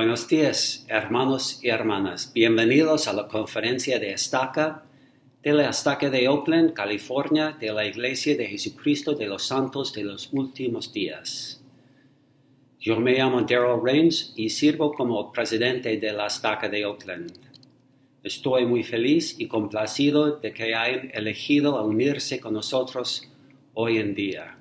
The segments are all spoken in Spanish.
Buenos días, hermanos y hermanas. Bienvenidos a la conferencia de Estaca de Oakland, California, de la Iglesia de Jesucristo de los Santos de los Últimos Días. Yo me llamo Daryl Rains y sirvo como presidente de la Estaca de Oakland. Estoy muy feliz y complacido de que hayan elegido a unirse con nosotros hoy en día.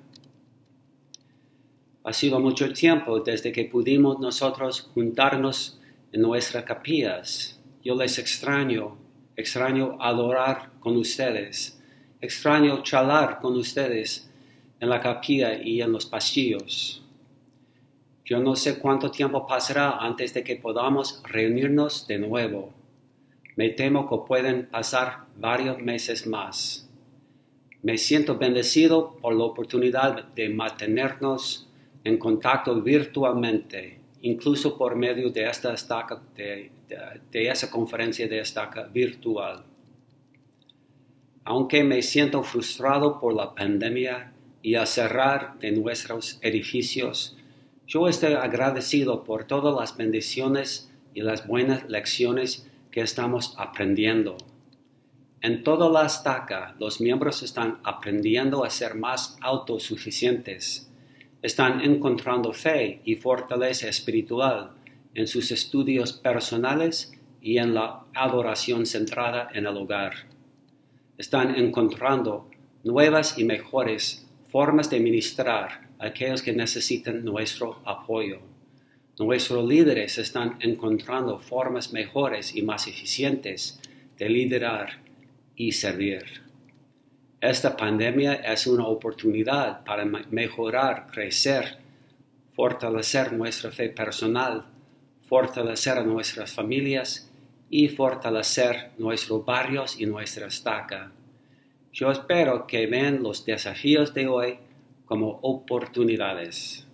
Ha sido mucho tiempo desde que pudimos nosotros juntarnos en nuestras capillas. Yo les extraño adorar con ustedes, extraño charlar con ustedes en la capilla y en los pasillos. Yo no sé cuánto tiempo pasará antes de que podamos reunirnos de nuevo. Me temo que pueden pasar varios meses más. Me siento bendecido por la oportunidad de mantenernos en contacto virtualmente, incluso por medio de esa conferencia de Estaca virtual. Aunque me siento frustrado por la pandemia y al cerrar de nuestros edificios, yo estoy agradecido por todas las bendiciones y las buenas lecciones que estamos aprendiendo. En toda la Estaca, los miembros están aprendiendo a ser más autosuficientes. Están encontrando fe y fortaleza espiritual en sus estudios personales y en la adoración centrada en el hogar. Están encontrando nuevas y mejores formas de ministrar a aquellos que necesitan nuestro apoyo. Nuestros líderes están encontrando formas mejores y más eficientes de liderar y servir. Esta pandemia es una oportunidad para mejorar, crecer, fortalecer nuestra fe personal, fortalecer a nuestras familias y fortalecer nuestros barrios y nuestra estaca. Yo espero que vean los desafíos de hoy como oportunidades.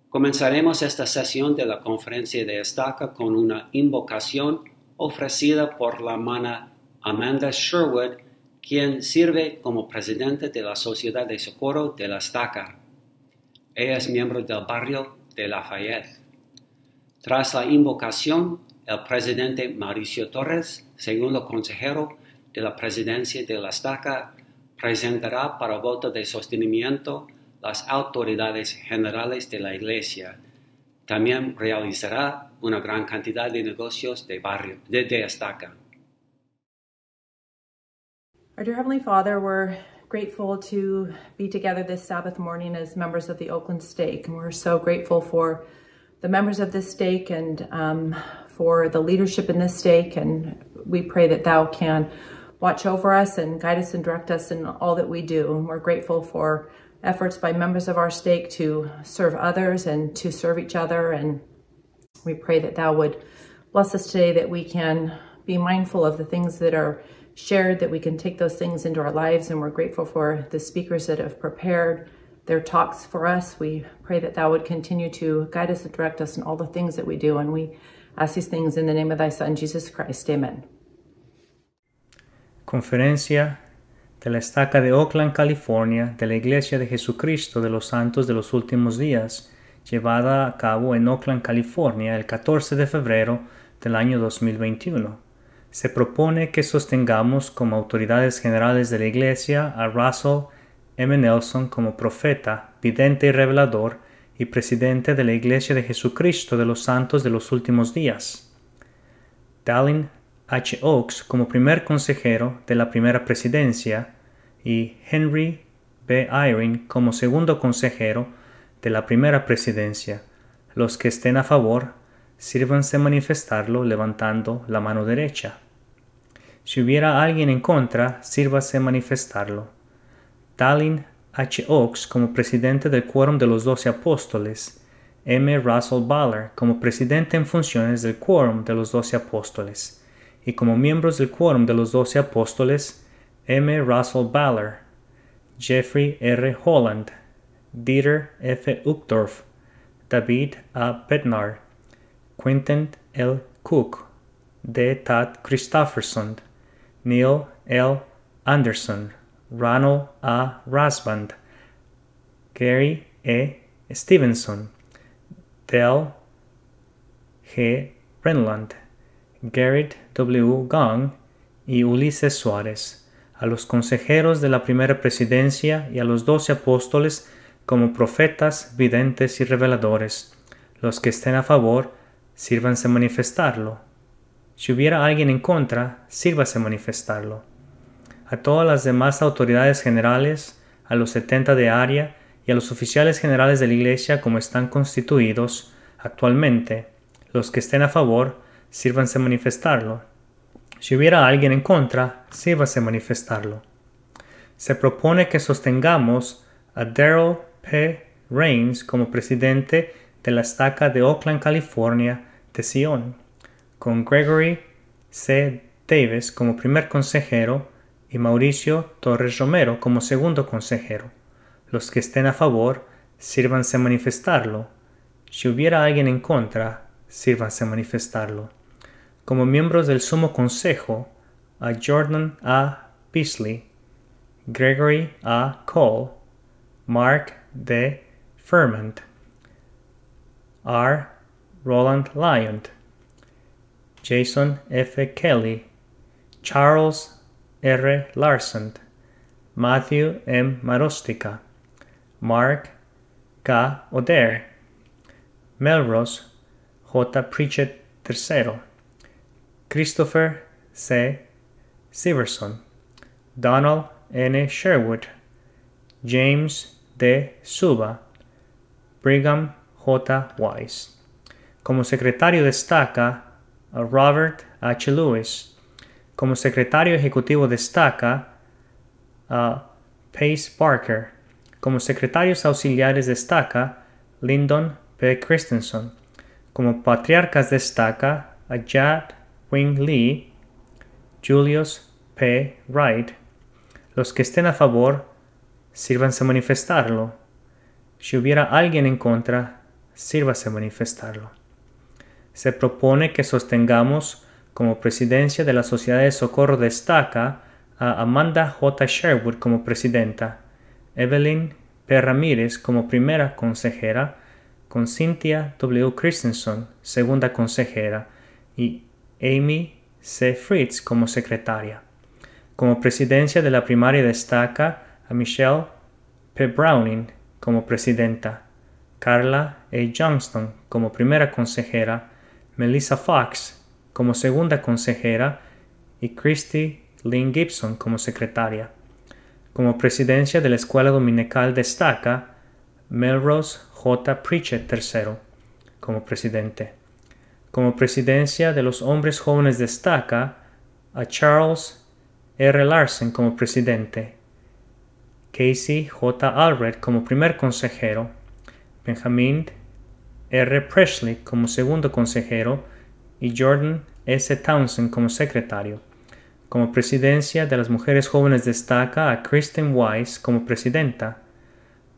Comenzaremos esta sesión de la conferencia de Estaca con una invocación ofrecida por la hermana Amanda Sherwood, quien sirve como presidente de la Sociedad de Socorro de la Estaca. Ella es miembro del barrio de Lafayette. Tras la invocación, el presidente Mauricio Torres, segundo consejero de la presidencia de la Estaca, presentará para voto de sostenimiento las autoridades generales de la Iglesia. También realizará una gran cantidad de negocios de Estaca. Our dear Heavenly Father, we're grateful to be together this Sabbath morning as members of the Oakland Stake. And we're so grateful for the members of this stake and for the leadership in this stake. And we pray that Thou can watch over us and guide us and direct us in all that we do. And we're grateful for efforts by members of our stake to serve others and to serve each other. And we pray that Thou would bless us today, that we can be mindful of the things that are shared, that we can take those things into our lives. And we're grateful for the speakers that have prepared their talks for us. We pray that Thou would continue to guide us and direct us in all the things that we do. And we ask these things in the name of Thy Son, Jesus Christ. Amen. Conferencia de la Estaca de Oakland, California, de la Iglesia de Jesucristo de los Santos de los Últimos Días, llevada a cabo en Oakland, California, el 14 de febrero del año 2021. Se propone que sostengamos como autoridades generales de la Iglesia a Russell M. Nelson como profeta, vidente y revelador y presidente de la Iglesia de Jesucristo de los Santos de los Últimos Días. Dallin H. Oaks como primer consejero de la primera presidencia y Henry B. Eyring como segundo consejero de la primera presidencia. Los que estén a favor, sírvanse manifestarlo levantando la mano derecha. Si hubiera alguien en contra, sírvase manifestarlo. Dallin H. Oaks como presidente del Quórum de los 12 Apóstoles. M. Russell Baller como presidente en funciones del Quórum de los 12 Apóstoles. Y como miembros del Quórum de los 12 Apóstoles, M. Russell Baller, Jeffrey R. Holland, Dieter F. Uchtdorf, David A. Bednar, Quentin L. Cook, D. Todd Christofferson, Neil L. Anderson, Ronald A. Rasband, Gary E. Stevenson, Del G. Renland, Garrett W. Gong y Ulises Suárez, a los consejeros de la primera presidencia y a los 12 apóstoles como profetas, videntes y reveladores. Los que estén a favor, sírvanse manifestarlo. Si hubiera alguien en contra, sírvase manifestarlo. A todas las demás autoridades generales, a los 70 de área y a los oficiales generales de la Iglesia como están constituidos actualmente, los que estén a favor, sírvanse manifestarlo. Si hubiera alguien en contra, sírvase manifestarlo. Se propone que sostengamos a Darrell P. Rains como presidente de la estaca de Oakland, California, de Sion, con Gregory C. Davis como primer consejero y Mauricio Torres Romero como segundo consejero. Los que estén a favor, sírvanse manifestarlo. Si hubiera alguien en contra, sírvanse manifestarlo. Como miembros del Sumo Consejo, a Jordan A. Beasley, Gregory A. Cole, Mark D. Ferment, R. Roland Lyon, Jason F. Kelly, Charles R. Larson, Matthew M. Marostica, Mark K. Oder, Melrose J. Pritchett III, Christopher C. Severson, Donald N. Sherwood, James D. Suba, Brigham J. Wise. Como secretario destaca a Robert H. Lewis. Como secretario ejecutivo destaca a Pace Parker. Como secretarios auxiliares destaca Lyndon P. Christensen. Como patriarcas destaca a Jad Wing Lee, Julius P. Wright. Los que estén a favor, sírvanse manifestarlo. Si hubiera alguien en contra, sírvase manifestarlo. Se propone que sostengamos como presidencia de la Sociedad de Socorro destaca a Amanda J. Sherwood como presidenta, Evelyn P. Ramírez como primera consejera, con Cynthia W. Christensen, segunda consejera, y Amy C. Fritz como secretaria. Como presidencia de la primaria destaca a Michelle P. Browning como presidenta, Carla A. Johnston como primera consejera, Melissa Fox como segunda consejera y Christy Lynn Gibson como secretaria. Como presidencia de la escuela dominical destaca Melrose J. Pritchett III como presidente. Como presidencia de los hombres jóvenes destaca a Charles R. Larson como presidente, Casey J. Alred como primer consejero, Benjamin R. Presley como segundo consejero y Jordan S. Townsend como secretario. Como presidencia de las mujeres jóvenes destaca a Kristen Wise como presidenta,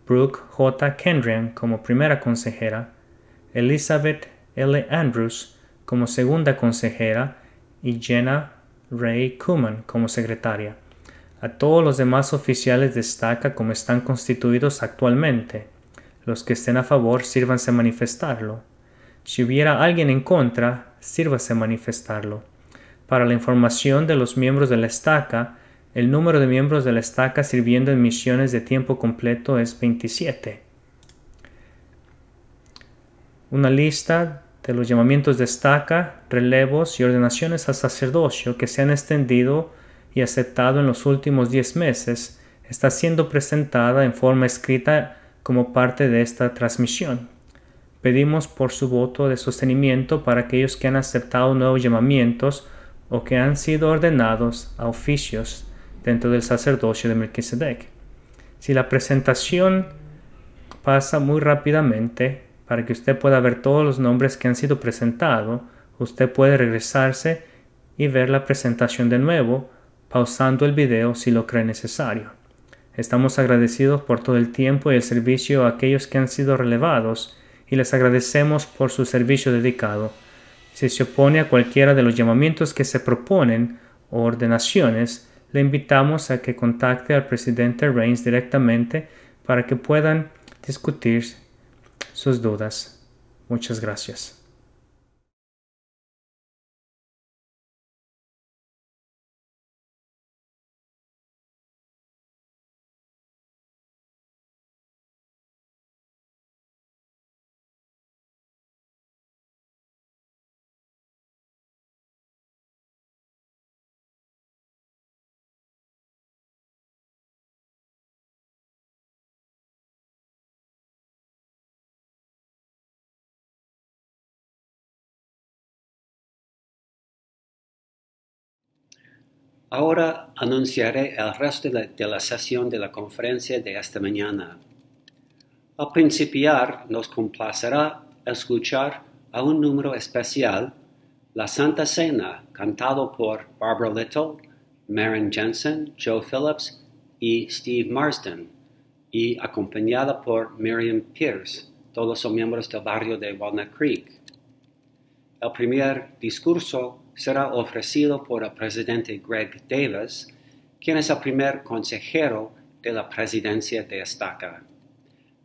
Brooke J. Kendrian como primera consejera, Elizabeth L. Andrews como segunda consejera y Jenna Ray Kuman como secretaria. A todos los demás oficiales destaca como están constituidos actualmente. Los que estén a favor, sírvanse manifestarlo. Si hubiera alguien en contra, sírvase manifestarlo. Para la información de los miembros de la estaca, el número de miembros de la estaca sirviendo en misiones de tiempo completo es 27. Una lista de los llamamientos de estaca, relevos y ordenaciones al sacerdocio que se han extendido y aceptado en los últimos 10 meses está siendo presentada en forma escrita como parte de esta transmisión. Pedimos por su voto de sostenimiento para aquellos que han aceptado nuevos llamamientos o que han sido ordenados a oficios dentro del sacerdocio de Melquisedec. Si la presentación pasa muy rápidamente, para que usted pueda ver todos los nombres que han sido presentados, usted puede regresarse y ver la presentación de nuevo, pausando el video si lo cree necesario. Estamos agradecidos por todo el tiempo y el servicio a aquellos que han sido relevados y les agradecemos por su servicio dedicado. Si se opone a cualquiera de los llamamientos que se proponen o ordenaciones, le invitamos a que contacte al presidente Rains directamente para que puedan discutir sus dudas. Muchas gracias. Ahora anunciaré el resto de la sesión de la conferencia de esta mañana. Al principiar, nos complacerá escuchar a un número especial, La Santa Cena, cantado por Barbara Little, Maren Jensen, Joe Phillips y Steve Marsden, y acompañada por Miriam Pierce. Todos son miembros del barrio de Walnut Creek. El primer discurso será ofrecido por el presidente Greg Davis, quien es el primer consejero de la presidencia de Estaca.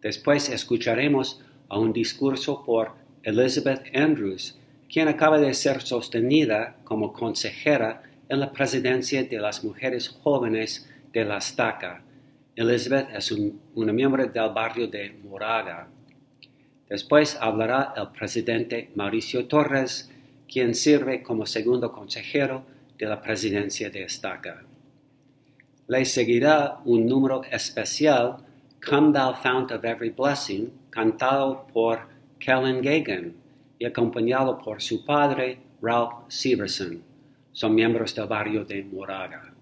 Después escucharemos a un discurso por Elizabeth Andrews, quien acaba de ser sostenida como consejera en la presidencia de las mujeres jóvenes de la Estaca. Elizabeth es una miembro del barrio de Moraga. Después hablará el presidente Mauricio Torres, quien sirve como segundo consejero de la presidencia de Estaca. Le seguirá un número especial, Come Thou Fount of Every Blessing, cantado por Kellen Gagan y acompañado por su padre, Ralph Severson. Son miembros del barrio de Moraga.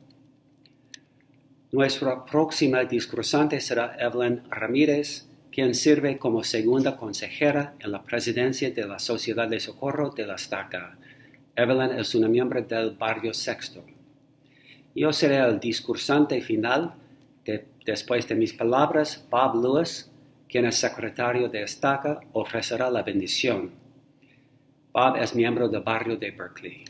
Nuestra próxima discursante será Evelyn Ramírez, quien sirve como segunda consejera en la presidencia de la Sociedad de Socorro de la Estaca. Evelyn es una miembro del barrio Sexto. Yo seré el discursante final. Después de mis palabras, Bob Lewis, quien es secretario de Estaca, ofrecerá la bendición. Bob es miembro del barrio de Berkeley.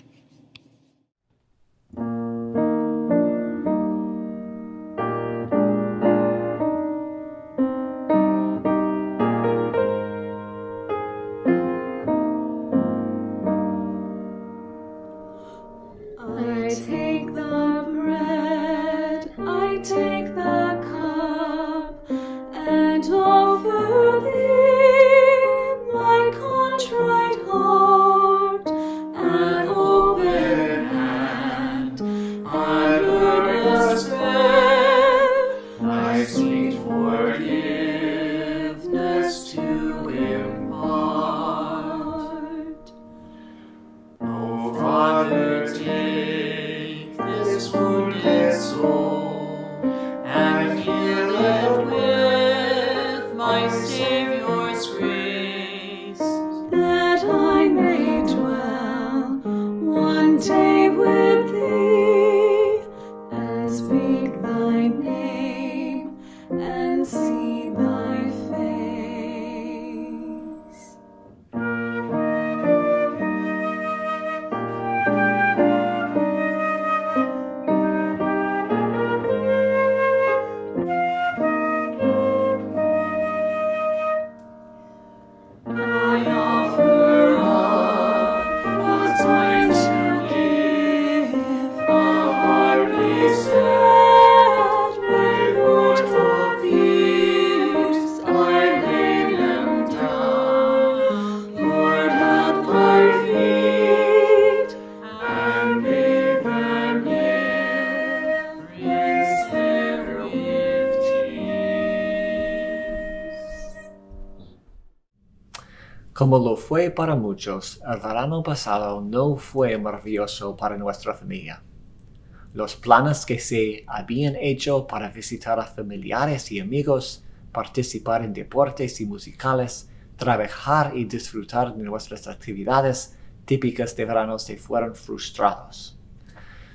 Como lo fue para muchos, el verano pasado no fue maravilloso para nuestra familia. Los planes que se habían hecho para visitar a familiares y amigos, participar en deportes y musicales, trabajar y disfrutar de nuestras actividades típicas de verano se fueron frustrados.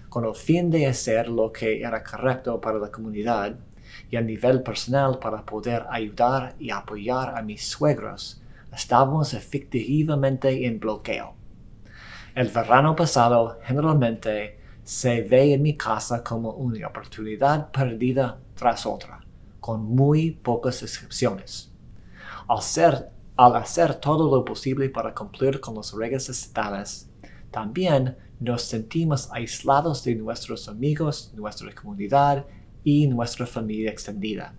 Con el fin de hacer lo que era correcto para la comunidad y a nivel personal para poder ayudar y apoyar a mis suegros, estábamos efectivamente en bloqueo. El verano pasado generalmente se ve en mi casa como una oportunidad perdida tras otra, con muy pocas excepciones. Al ser Al hacer todo lo posible para cumplir con las reglas estatales, también nos sentimos aislados de nuestros amigos, nuestra comunidad y nuestra familia extendida.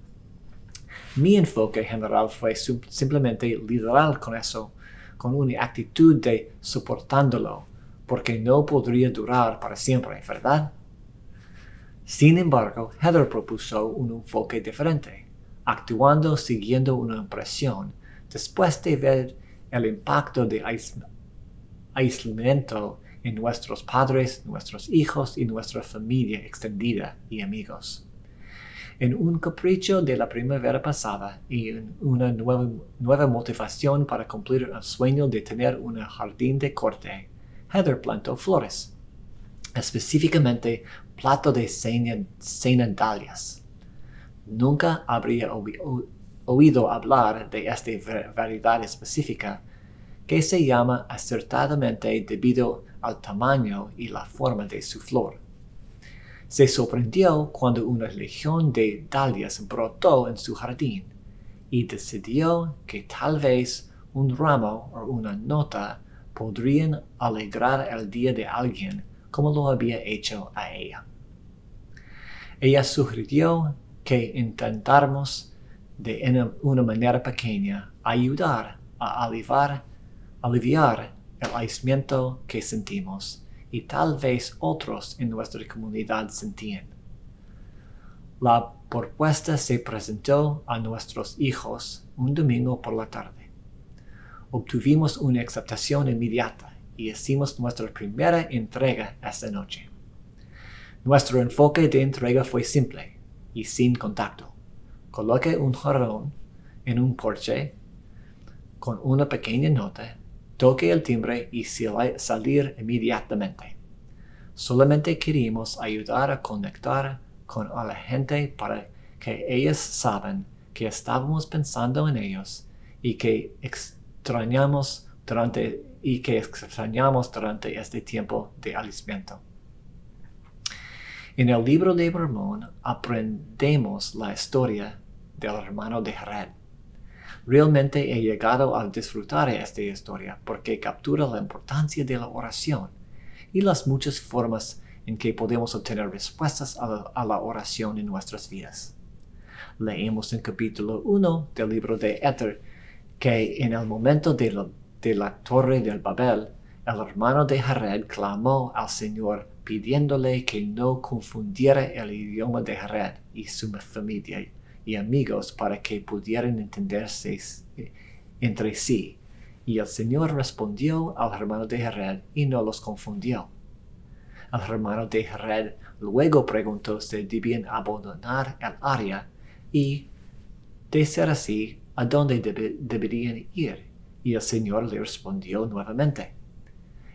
Mi enfoque general fue simplemente lidiar con eso, con una actitud de soportándolo, porque no podría durar para siempre, ¿verdad? Sin embargo, Heather propuso un enfoque diferente, actuando siguiendo una impresión después de ver el impacto de aislamiento en nuestros padres, nuestros hijos y nuestra familia extendida y amigos. En un capricho de la primavera pasada y en una nueva motivación para cumplir el sueño de tener un jardín de corte, Heather plantó flores, específicamente plato de cenandalias. Nunca habría oído hablar de esta variedad específica que se llama acertadamente debido al tamaño y la forma de su flor. Se sorprendió cuando una legión de dalias brotó en su jardín y decidió que tal vez un ramo o una nota podrían alegrar el día de alguien como lo había hecho a ella. Ella sugirió que intentáramos de una manera pequeña ayudar a aliviar el aislamiento que sentimos y tal vez otros en nuestra comunidad sentían. La propuesta se presentó a nuestros hijos un domingo por la tarde. Obtuvimos una aceptación inmediata y hicimos nuestra primera entrega esa noche. Nuestro enfoque de entrega fue simple y sin contacto. Coloque un jarrón en un porche con una pequeña nota, toque el timbre y salir inmediatamente. Solamente queríamos ayudar a conectar con la gente para que ellos saben que estábamos pensando en ellos y que extrañamos durante este tiempo de aislamiento. En el libro de Mormón aprendemos la historia del hermano de Jared. Realmente he llegado a disfrutar esta historia porque captura la importancia de la oración y las muchas formas en que podemos obtener respuestas a la oración en nuestras vidas. Leemos en capítulo 1 del libro de Ether que en el momento de la torre del Babel, el hermano de Jared clamó al Señor pidiéndole que no confundiera el idioma de Jared y su familia y amigos para que pudieran entenderse entre sí. Y el Señor respondió al hermano de Jared y no los confundió. El hermano de Jared luego preguntó si debían abandonar el área y, de ser así, a dónde deberían ir. Y el Señor le respondió nuevamente.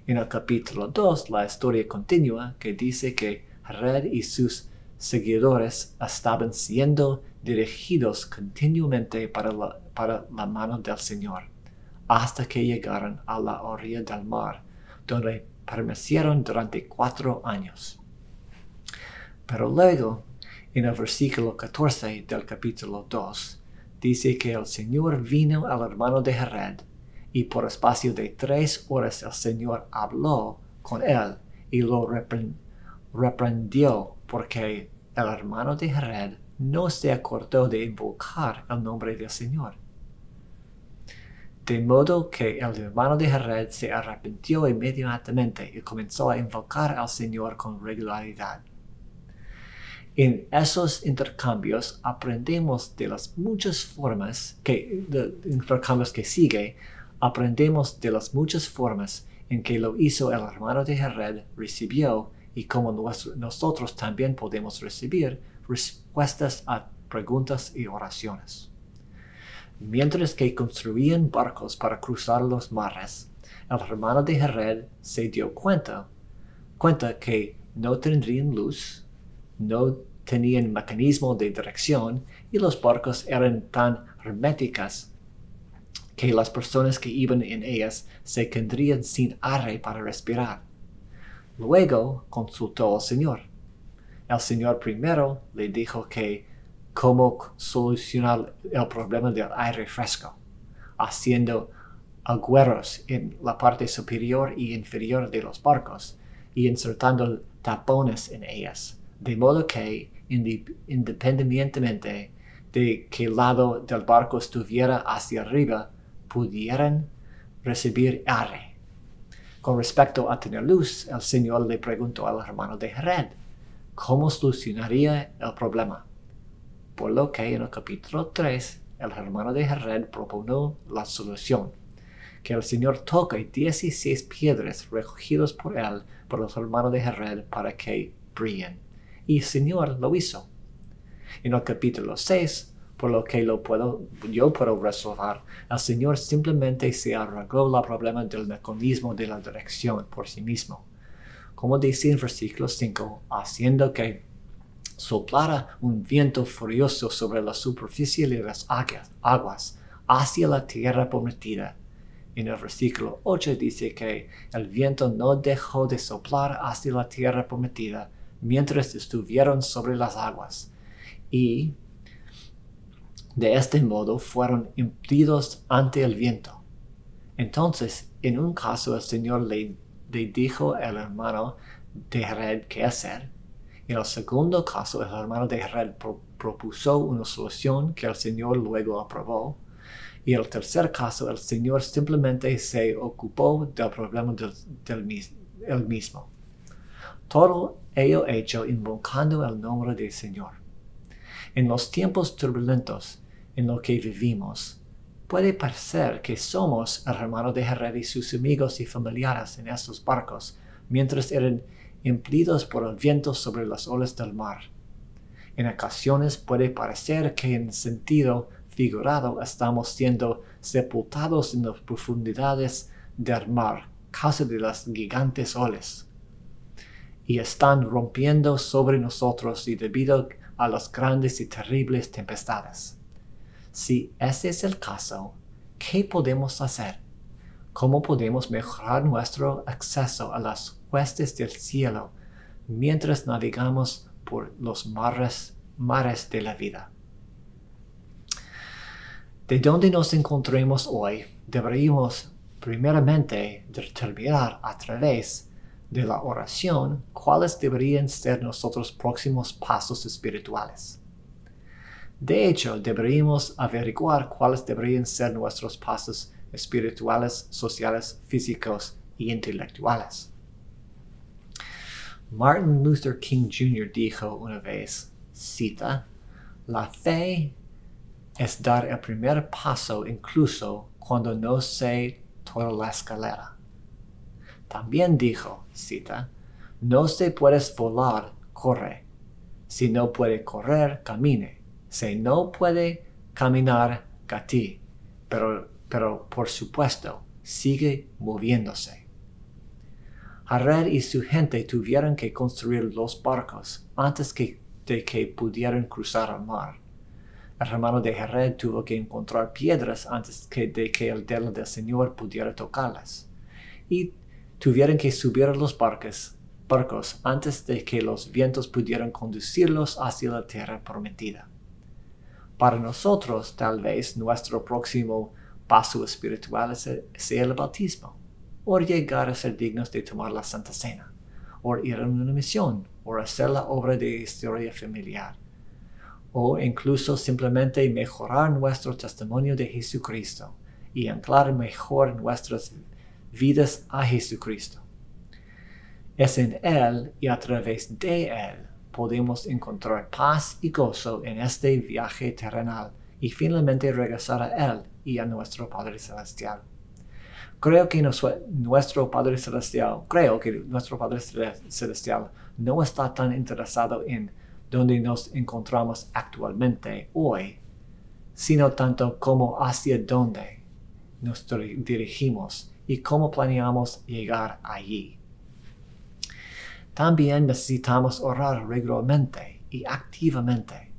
En el capítulo 2, la historia continúa que dice que Jared y sus seguidores estaban siendo dirigidos continuamente para la mano del Señor, hasta que llegaron a la orilla del mar, donde permanecieron durante 4 años. Pero luego, en el versículo 14 del capítulo 2, dice que el Señor vino al hermano de Jared, y por espacio de 3 horas el Señor habló con él y lo reprendió porque el hermano de Jared no se acordó de invocar el nombre del Señor. De modo que el hermano de Jared se arrepintió inmediatamente y comenzó a invocar al Señor con regularidad. En esos intercambios aprendemos de las muchas formas aprendemos de las muchas formas en que lo hizo el hermano de Jared recibió y cómo nosotros también podemos recibir respuestas a preguntas y oraciones. Mientras que construían barcos para cruzar los mares, el hermano de Jared se dio cuenta que no tendrían luz, no tenían mecanismo de dirección y los barcos eran tan herméticas que las personas que iban en ellas se quedarían sin aire para respirar. Luego consultó al Señor. El Señor primero le dijo que cómo solucionar el problema del aire fresco. haciendo agujeros en la parte superior y inferior de los barcos y insertando tapones en ellas, de modo que, independientemente de qué lado del barco estuviera hacia arriba, pudieran recibir aire. Con respecto a tener luz, el Señor le preguntó al hermano de Jared cómo solucionaría el problema, por lo que en el capítulo 3 el hermano de Jared propuso la solución, que el Señor toque 16 piedras recogidas por él, por los hermanos de Jared, para que brillen. Y el Señor lo hizo. En el capítulo 6, por lo que yo puedo resolver, el Señor simplemente se arregló el problema del mecanismo de la dirección por sí mismo. Como dice en versículo 5, haciendo que soplara un viento furioso sobre la superficie de las aguas hacia la tierra prometida. En el versículo 8 dice que el viento no dejó de soplar hacia la tierra prometida mientras estuvieron sobre las aguas, y de este modo fueron impedidos ante el viento. Entonces, en un caso el Señor le dijo al hermano de Jared qué hacer. En el segundo caso, el hermano de Jared propuso una solución que el Señor luego aprobó. Y en el tercer caso, el Señor simplemente se ocupó del problema del mismo. Todo ello hecho invocando el nombre del Señor. En los tiempos turbulentos en los que vivimos, puede parecer que somos el hermano de Jared y sus amigos y familiares en estos barcos, mientras eran impelidos por el viento sobre las olas del mar. En ocasiones puede parecer que en sentido figurado estamos siendo sepultados en las profundidades del mar, causa de las gigantes olas, y están rompiendo sobre nosotros y debido a las grandes y terribles tempestades. Si ese es el caso, ¿qué podemos hacer? ¿Cómo podemos mejorar nuestro acceso a las huestes del cielo mientras navegamos por los mares de la vida? De donde nos encontremos hoy, deberíamos primeramente determinar a través de la oración cuáles deberían ser nuestros próximos pasos espirituales. De hecho, deberíamos averiguar cuáles deberían ser nuestros pasos espirituales, sociales, físicos y intelectuales. Martin Luther King Jr. dijo una vez, cita, "La fe es dar el primer paso incluso cuando no sé toda la escalera". También dijo, cita, "No se puedes volar, corre. Si no puede correr, camine. Si no puede caminar, gatee. Pero por supuesto, sigue moviéndose". Jared y su gente tuvieron que construir los barcos antes de que pudieran cruzar el mar. El hermano de Jared tuvo que encontrar piedras antes de que el dedo del Señor pudiera tocarlas. Y tuvieron que subir a los barcos antes de que los vientos pudieran conducirlos hacia la tierra prometida. Para nosotros, tal vez, nuestro próximo paso espiritual sea el bautismo, o llegar a ser dignos de tomar la Santa Cena, o ir a una misión, o hacer la obra de historia familiar, o incluso simplemente mejorar nuestro testimonio de Jesucristo y anclar mejor nuestras vidas a Jesucristo. Es en Él y a través de Él podemos encontrar paz y gozo en este viaje terrenal y finalmente regresar a Él y a nuestro Padre Celestial. Creo que nuestro Padre Celestial no está tan interesado en dónde nos encontramos actualmente hoy, sino tanto como hacia dónde nos dirigimos y cómo planeamos llegar allí. También necesitamos orar regularmente y activamente.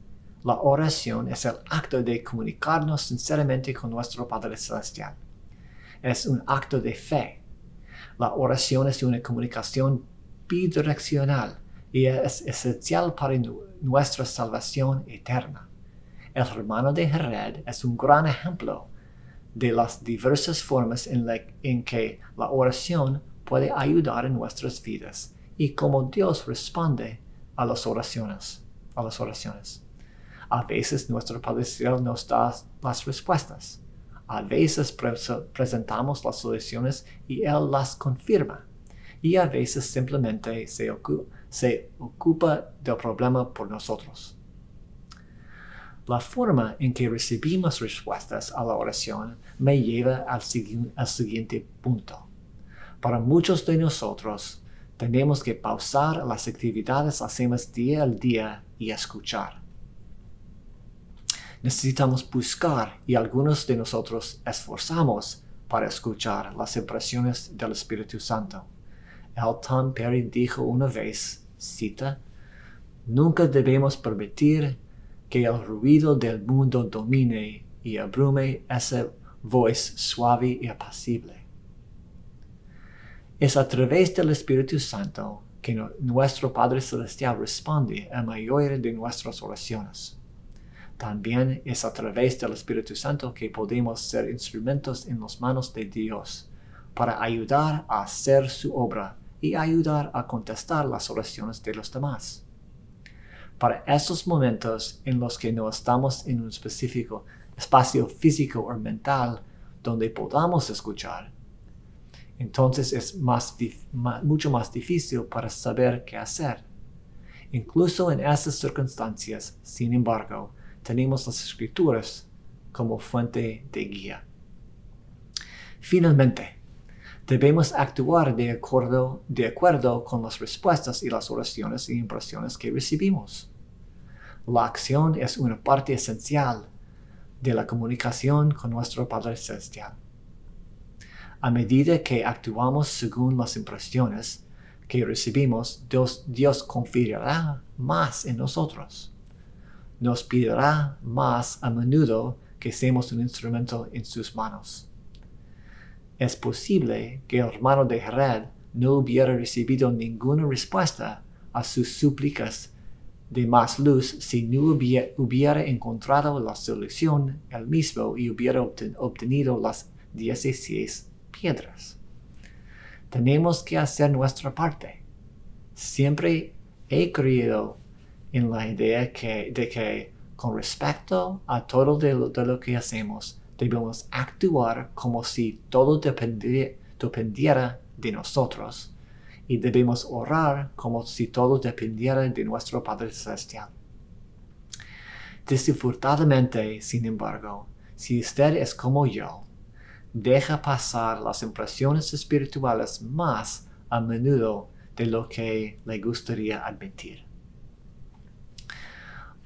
La oración es el acto de comunicarnos sinceramente con nuestro Padre Celestial. Es un acto de fe. La oración es una comunicación bidireccional y es esencial para nuestra salvación eterna. El hermano de Jared es un gran ejemplo de las diversas formas en que la oración puede ayudar en nuestras vidas y cómo Dios responde a las oraciones. A veces nuestro Padre Celestial nos da las respuestas. A veces presentamos las soluciones y Él las confirma. Y a veces simplemente se ocupa del problema por nosotros. La forma en que recibimos respuestas a la oración me lleva al siguiente punto. Para muchos de nosotros, tenemos que pausar las actividades que hacemos día al día y escuchar. Necesitamos buscar y algunos de nosotros esforzamos para escuchar las impresiones del Espíritu Santo. Tom Perry dijo una vez, cita, «Nunca debemos permitir que el ruido del mundo domine y abrume esa voz suave y apacible». Es a través del Espíritu Santo que nuestro Padre Celestial responde a la mayoría de nuestras oraciones. También es a través del Espíritu Santo que podemos ser instrumentos en las manos de Dios para ayudar a hacer su obra y ayudar a contestar las oraciones de los demás. Para esos momentos en los que no estamos en un específico espacio físico o mental donde podamos escuchar, entonces es mucho más difícil para saber qué hacer. Incluso en esas circunstancias, sin embargo, tenemos las Escrituras como fuente de guía. Finalmente, debemos actuar de acuerdo con las respuestas y las oraciones y impresiones que recibimos. La acción es una parte esencial de la comunicación con nuestro Padre Celestial. A medida que actuamos según las impresiones que recibimos, Dios confiará más en nosotros. Nos pedirá más a menudo que seamos un instrumento en sus manos. Es posible que el hermano de Jared no hubiera recibido ninguna respuesta a sus súplicas de más luz si no hubiera encontrado la solución él mismo y hubiera obtenido las 16 piedras. Tenemos que hacer nuestra parte. Siempre he creído en la idea de que con respecto a todo de lo que hacemos, debemos actuar como si todo dependiera de nosotros y debemos orar como si todo dependiera de nuestro Padre Celestial. Desafortunadamente, sin embargo, si usted es como yo, deja pasar las impresiones espirituales más a menudo de lo que le gustaría admitir.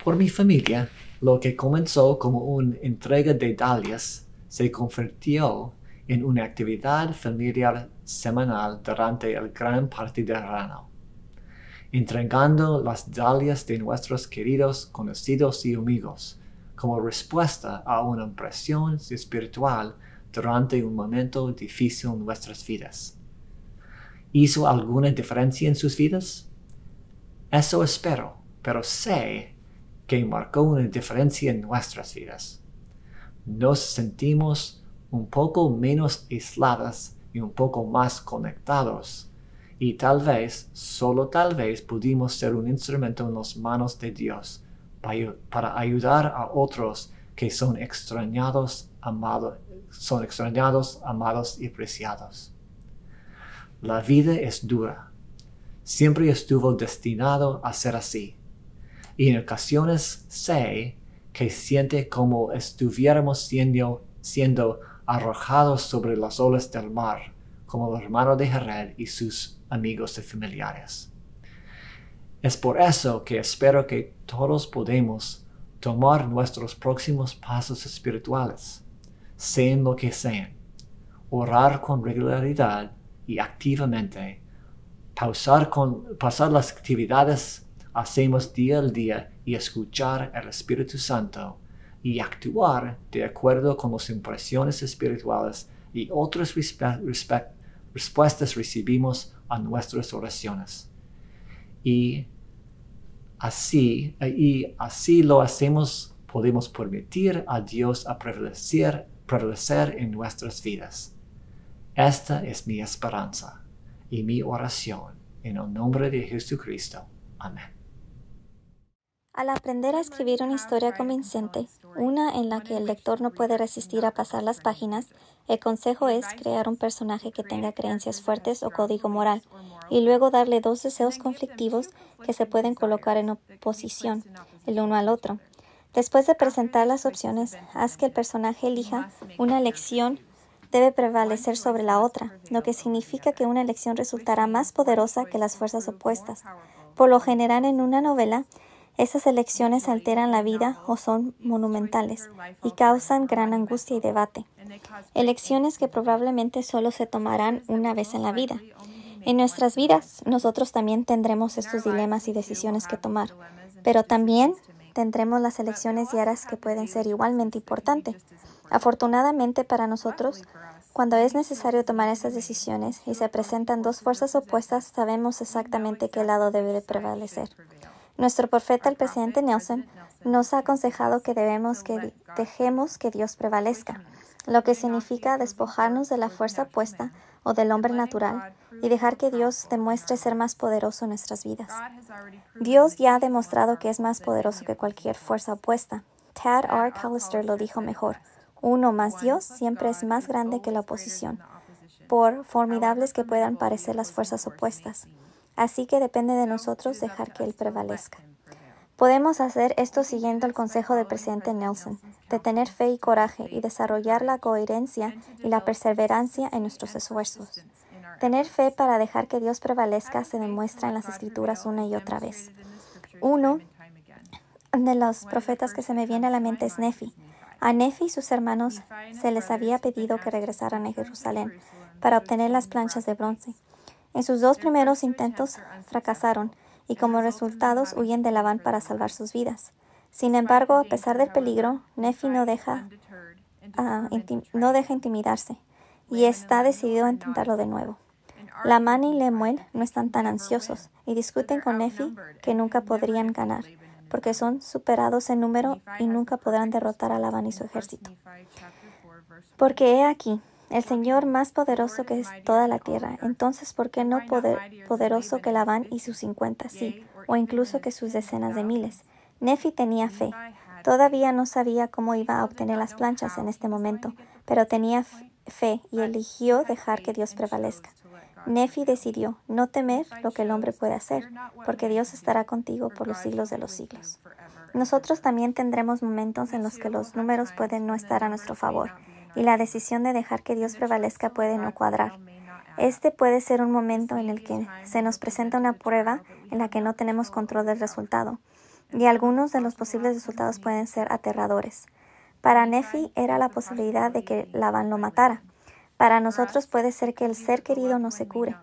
Por mi familia, lo que comenzó como una entrega de dalias se convirtió en una actividad familiar semanal durante el gran parte del verano, entregando las dalias de nuestros queridos conocidos y amigos como respuesta a una impresión espiritual durante un momento difícil en nuestras vidas. ¿Hizo alguna diferencia en sus vidas? Eso espero, pero sé que marcó una diferencia en nuestras vidas. Nos sentimos un poco menos aisladas y un poco más conectados, y tal vez, solo tal vez, pudimos ser un instrumento en las manos de Dios para ayudar a otros que son extrañados, amados y preciados. La vida es dura. Siempre estuvo destinado a ser así. Y en ocasiones sé que siente como estuviéramos siendo arrojados sobre las olas del mar, como el hermano de Jared y sus amigos y familiares. Es por eso que espero que todos podamos tomar nuestros próximos pasos espirituales, sean lo que sean, orar con regularidad y activamente, pasar las actividades hacemos día al día y escuchar al Espíritu Santo y actuar de acuerdo con las impresiones espirituales y otras respuestas recibimos a nuestras oraciones. Y así lo hacemos, podemos permitir a Dios a prevalecer prevalecer en nuestras vidas. Esta es mi esperanza y mi oración en el nombre de Jesucristo. Amén. Al aprender a escribir una historia convincente, una en la que el lector no puede resistir a pasar las páginas, el consejo es crear un personaje que tenga creencias fuertes o código moral, y luego darle dos deseos conflictivos que se pueden colocar en oposición el uno al otro. Después de presentar las opciones, haz que el personaje elija una elección debe prevalecer sobre la otra, lo que significa que una elección resultará más poderosa que las fuerzas opuestas. Por lo general, en una novela, esas elecciones alteran la vida o son monumentales y causan gran angustia y debate. Elecciones que probablemente solo se tomarán una vez en la vida. En nuestras vidas, nosotros también tendremos estos dilemas y decisiones que tomar, pero también tendremos las elecciones diarias que pueden ser igualmente importantes. Afortunadamente para nosotros, cuando es necesario tomar esas decisiones y se presentan dos fuerzas opuestas, sabemos exactamente qué lado debe de prevalecer. Nuestro profeta, el presidente Nelson, nos ha aconsejado que dejemos que Dios prevalezca, lo que significa despojarnos de la fuerza opuesta o del hombre natural y dejar que Dios demuestre ser más poderoso en nuestras vidas. Dios ya ha demostrado que es más poderoso que cualquier fuerza opuesta. Tad R. Callister lo dijo mejor: uno más Dios siempre es más grande que la oposición, por formidables que puedan parecer las fuerzas opuestas. Así que depende de nosotros dejar que Él prevalezca. Podemos hacer esto siguiendo el consejo del presidente Nelson, de tener fe y coraje y desarrollar la coherencia y la perseverancia en nuestros esfuerzos. Tener fe para dejar que Dios prevalezca se demuestra en las Escrituras una y otra vez. Uno de los profetas que se me viene a la mente es Nefi. A Nefi y sus hermanos se les había pedido que regresaran a Jerusalén para obtener las planchas de bronce. En sus dos primeros intentos fracasaron y como resultado huyen de Labán para salvar sus vidas. Sin embargo, a pesar del peligro, Nefi no deja intimidarse y está decidido a intentarlo de nuevo. Labán y Lemuel no están tan ansiosos y discuten con Nefi que nunca podrían ganar, porque son superados en número y nunca podrán derrotar a Labán y su ejército. Porque he aquí, el Señor más poderoso que es toda la tierra, entonces ¿por qué no poderoso que Labán y sus 50, sí, o incluso que sus decenas de miles? Nefi tenía fe. Todavía no sabía cómo iba a obtener las planchas en este momento, pero tenía fe y eligió dejar que Dios prevalezca. Nefi decidió no temer lo que el hombre puede hacer, porque Dios estará contigo por los siglos de los siglos. Nosotros también tendremos momentos en los que los números pueden no estar a nuestro favor, y la decisión de dejar que Dios prevalezca puede no cuadrar. Este puede ser un momento en el que se nos presenta una prueba en la que no tenemos control del resultado, y algunos de los posibles resultados pueden ser aterradores. Para Nefi era la posibilidad de que Labán lo matara. Para nosotros puede ser que el ser querido no se cure,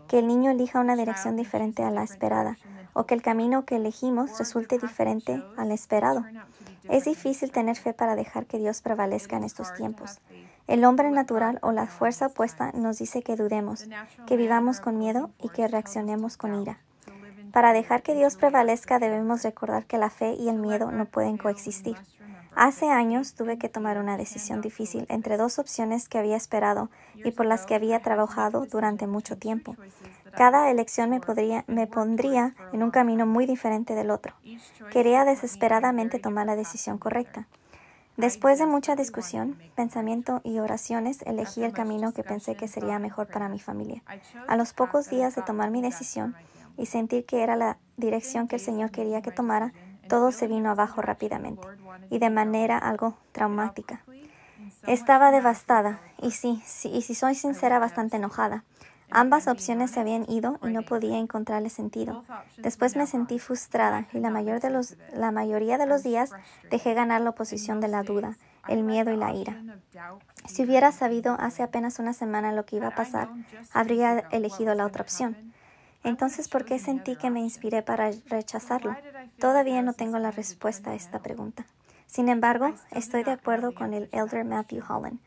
que el niño elija una dirección diferente a la esperada, o que el camino que elegimos resulte diferente al esperado. Es difícil tener fe para dejar que Dios prevalezca en estos tiempos. El hombre natural o la fuerza opuesta nos dice que dudemos, que vivamos con miedo y que reaccionemos con ira. Para dejar que Dios prevalezca debemos recordar que la fe y el miedo no pueden coexistir. Hace años tuve que tomar una decisión difícil entre dos opciones que había esperado y por las que había trabajado durante mucho tiempo. Cada elección me pondría en un camino muy diferente del otro. Quería desesperadamente tomar la decisión correcta. Después de mucha discusión, pensamiento y oraciones, elegí el camino que pensé que sería mejor para mi familia. A los pocos días de tomar mi decisión y sentir que era la dirección que el Señor quería que tomara, todo se vino abajo rápidamente y de manera algo traumática. Estaba devastada y si soy sincera, bastante enojada. Ambas opciones se habían ido y no podía encontrarle sentido. Después me sentí frustrada y la mayoría de los días dejé ganar la oposición de la duda, el miedo y la ira. Si hubiera sabido hace apenas una semana lo que iba a pasar, habría elegido la otra opción. Entonces, ¿por qué sentí que me inspiré para rechazarlo? Todavía no tengo la respuesta a esta pregunta. Sin embargo, estoy de acuerdo con el Elder Matthew Holland,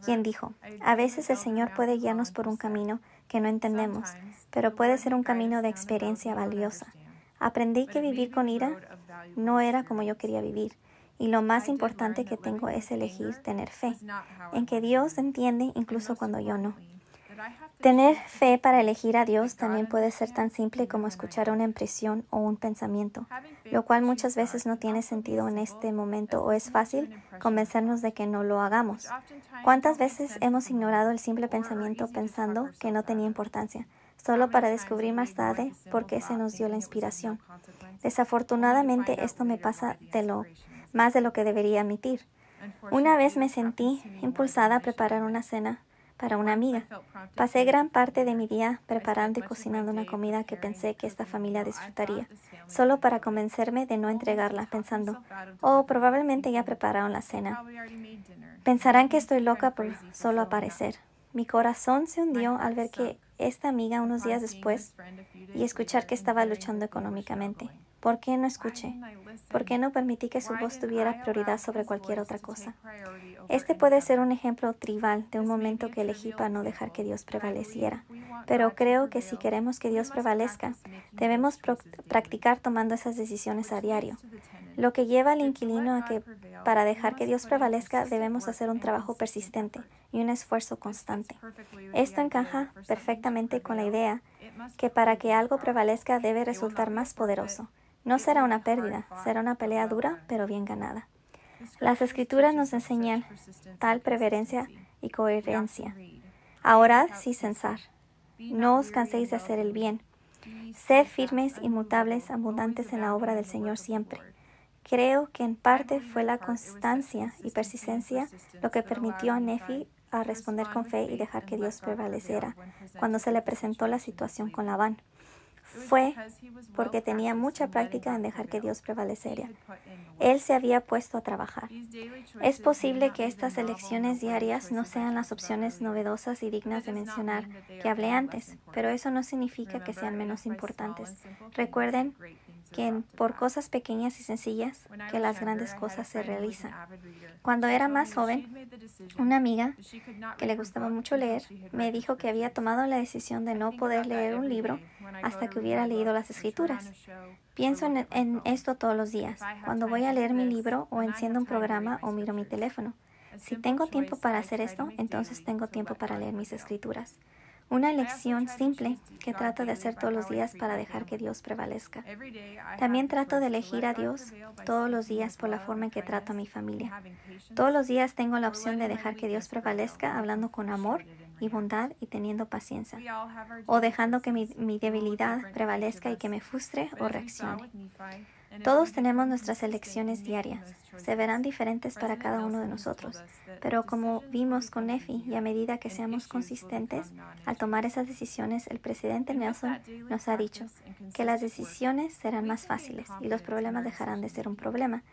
quien dijo, a veces el Señor puede guiarnos por un camino que no entendemos, pero puede ser un camino de experiencia valiosa. Aprendí que vivir con ira no era como yo quería vivir, Y lo más importante que tengo es elegir tener fe, en que Dios entiende incluso cuando yo no. Tener fe para elegir a Dios también puede ser tan simple como escuchar una impresión o un pensamiento, lo cual muchas veces no tiene sentido en este momento o es fácil convencernos de que no lo hagamos. ¿Cuántas veces hemos ignorado el simple pensamiento pensando que no tenía importancia, solo para descubrir más tarde por qué se nos dio la inspiración? Desafortunadamente, esto me pasa más de lo que debería admitir. Una vez me sentí impulsada a preparar una cena para una amiga. Pasé gran parte de mi día preparando y cocinando una comida que pensé que esta familia disfrutaría, solo para convencerme de no entregarla, pensando, oh, probablemente ya prepararon la cena. Pensarán que estoy loca por solo aparecer. Mi corazón se hundió al ver que esta amiga unos días después y escuchar que estaba luchando económicamente. ¿Por qué no escuché? ¿Por qué no permití que su voz tuviera prioridad sobre cualquier otra cosa? Este puede ser un ejemplo trivial de un momento que elegí para no dejar que Dios prevaleciera. Pero creo que si queremos que Dios prevalezca, debemos practicar tomando esas decisiones a diario. Lo que lleva al inquilino a que para dejar que Dios prevalezca debemos hacer un trabajo persistente y un esfuerzo constante. Esto encaja perfectamente con la idea que para que algo prevalezca debe resultar más poderoso. No será una pérdida, será una pelea dura, pero bien ganada. Las Escrituras nos enseñan tal preferencia y coherencia. Ahora sin cesar. No os canséis de hacer el bien. Sed firmes, inmutables, abundantes en la obra del Señor siempre. Creo que en parte fue la constancia y persistencia lo que permitió a Nefi a responder con fe y dejar que Dios prevaleciera cuando se le presentó la situación con Labán. Fue porque tenía mucha práctica en dejar que Dios prevaleciera. Él se había puesto a trabajar. Es posible que estas elecciones diarias no sean las opciones novedosas y dignas de mencionar que hablé antes, pero eso no significa que sean menos importantes. Recuerden que por cosas pequeñas y sencillas que las grandes cosas se realizan. Cuando era más joven, una amiga que le gustaba mucho leer me dijo que había tomado la decisión de no poder leer un libro hasta que hubiera leído las Escrituras. Pienso en esto todos los días, cuando voy a leer mi libro o enciendo un programa o miro mi teléfono. Si tengo tiempo para hacer esto, entonces tengo tiempo para leer mis Escrituras. Una elección simple que trato de hacer todos los días para dejar que Dios prevalezca. También trato de elegir a Dios todos los días por la forma en que trato a mi familia. Todos los días tengo la opción de dejar que Dios prevalezca hablando con amor y bondad y teniendo paciencia, o dejando que mi debilidad prevalezca y que me frustre o reaccione. Todos tenemos nuestras elecciones diarias. Se verán diferentes para cada uno de nosotros, pero como vimos con Nefi, y a medida que seamos consistentes al tomar esas decisiones, el presidente Nelson nos ha dicho que las decisiones serán más fáciles y los problemas dejarán de ser un problema.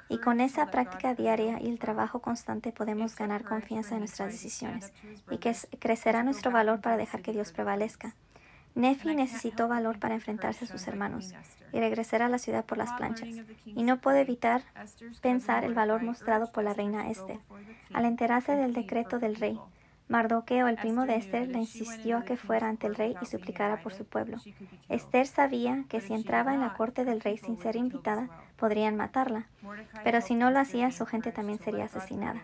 Y con esa práctica diaria y el trabajo constante podemos ganar confianza en nuestras decisiones y que crecerá nuestro valor para dejar que Dios prevalezca. Nefi necesitó valor para enfrentarse a sus hermanos y regresar a la ciudad por las planchas, y no puede evitar pensar el valor mostrado por la reina Esther. Al enterarse del decreto del rey, Mardoqueo, el primo de Esther, le insistió a que fuera ante el rey y suplicara por su pueblo. Esther sabía que si entraba en la corte del rey sin ser invitada, podrían matarla, pero si no lo hacía, su gente también sería asesinada.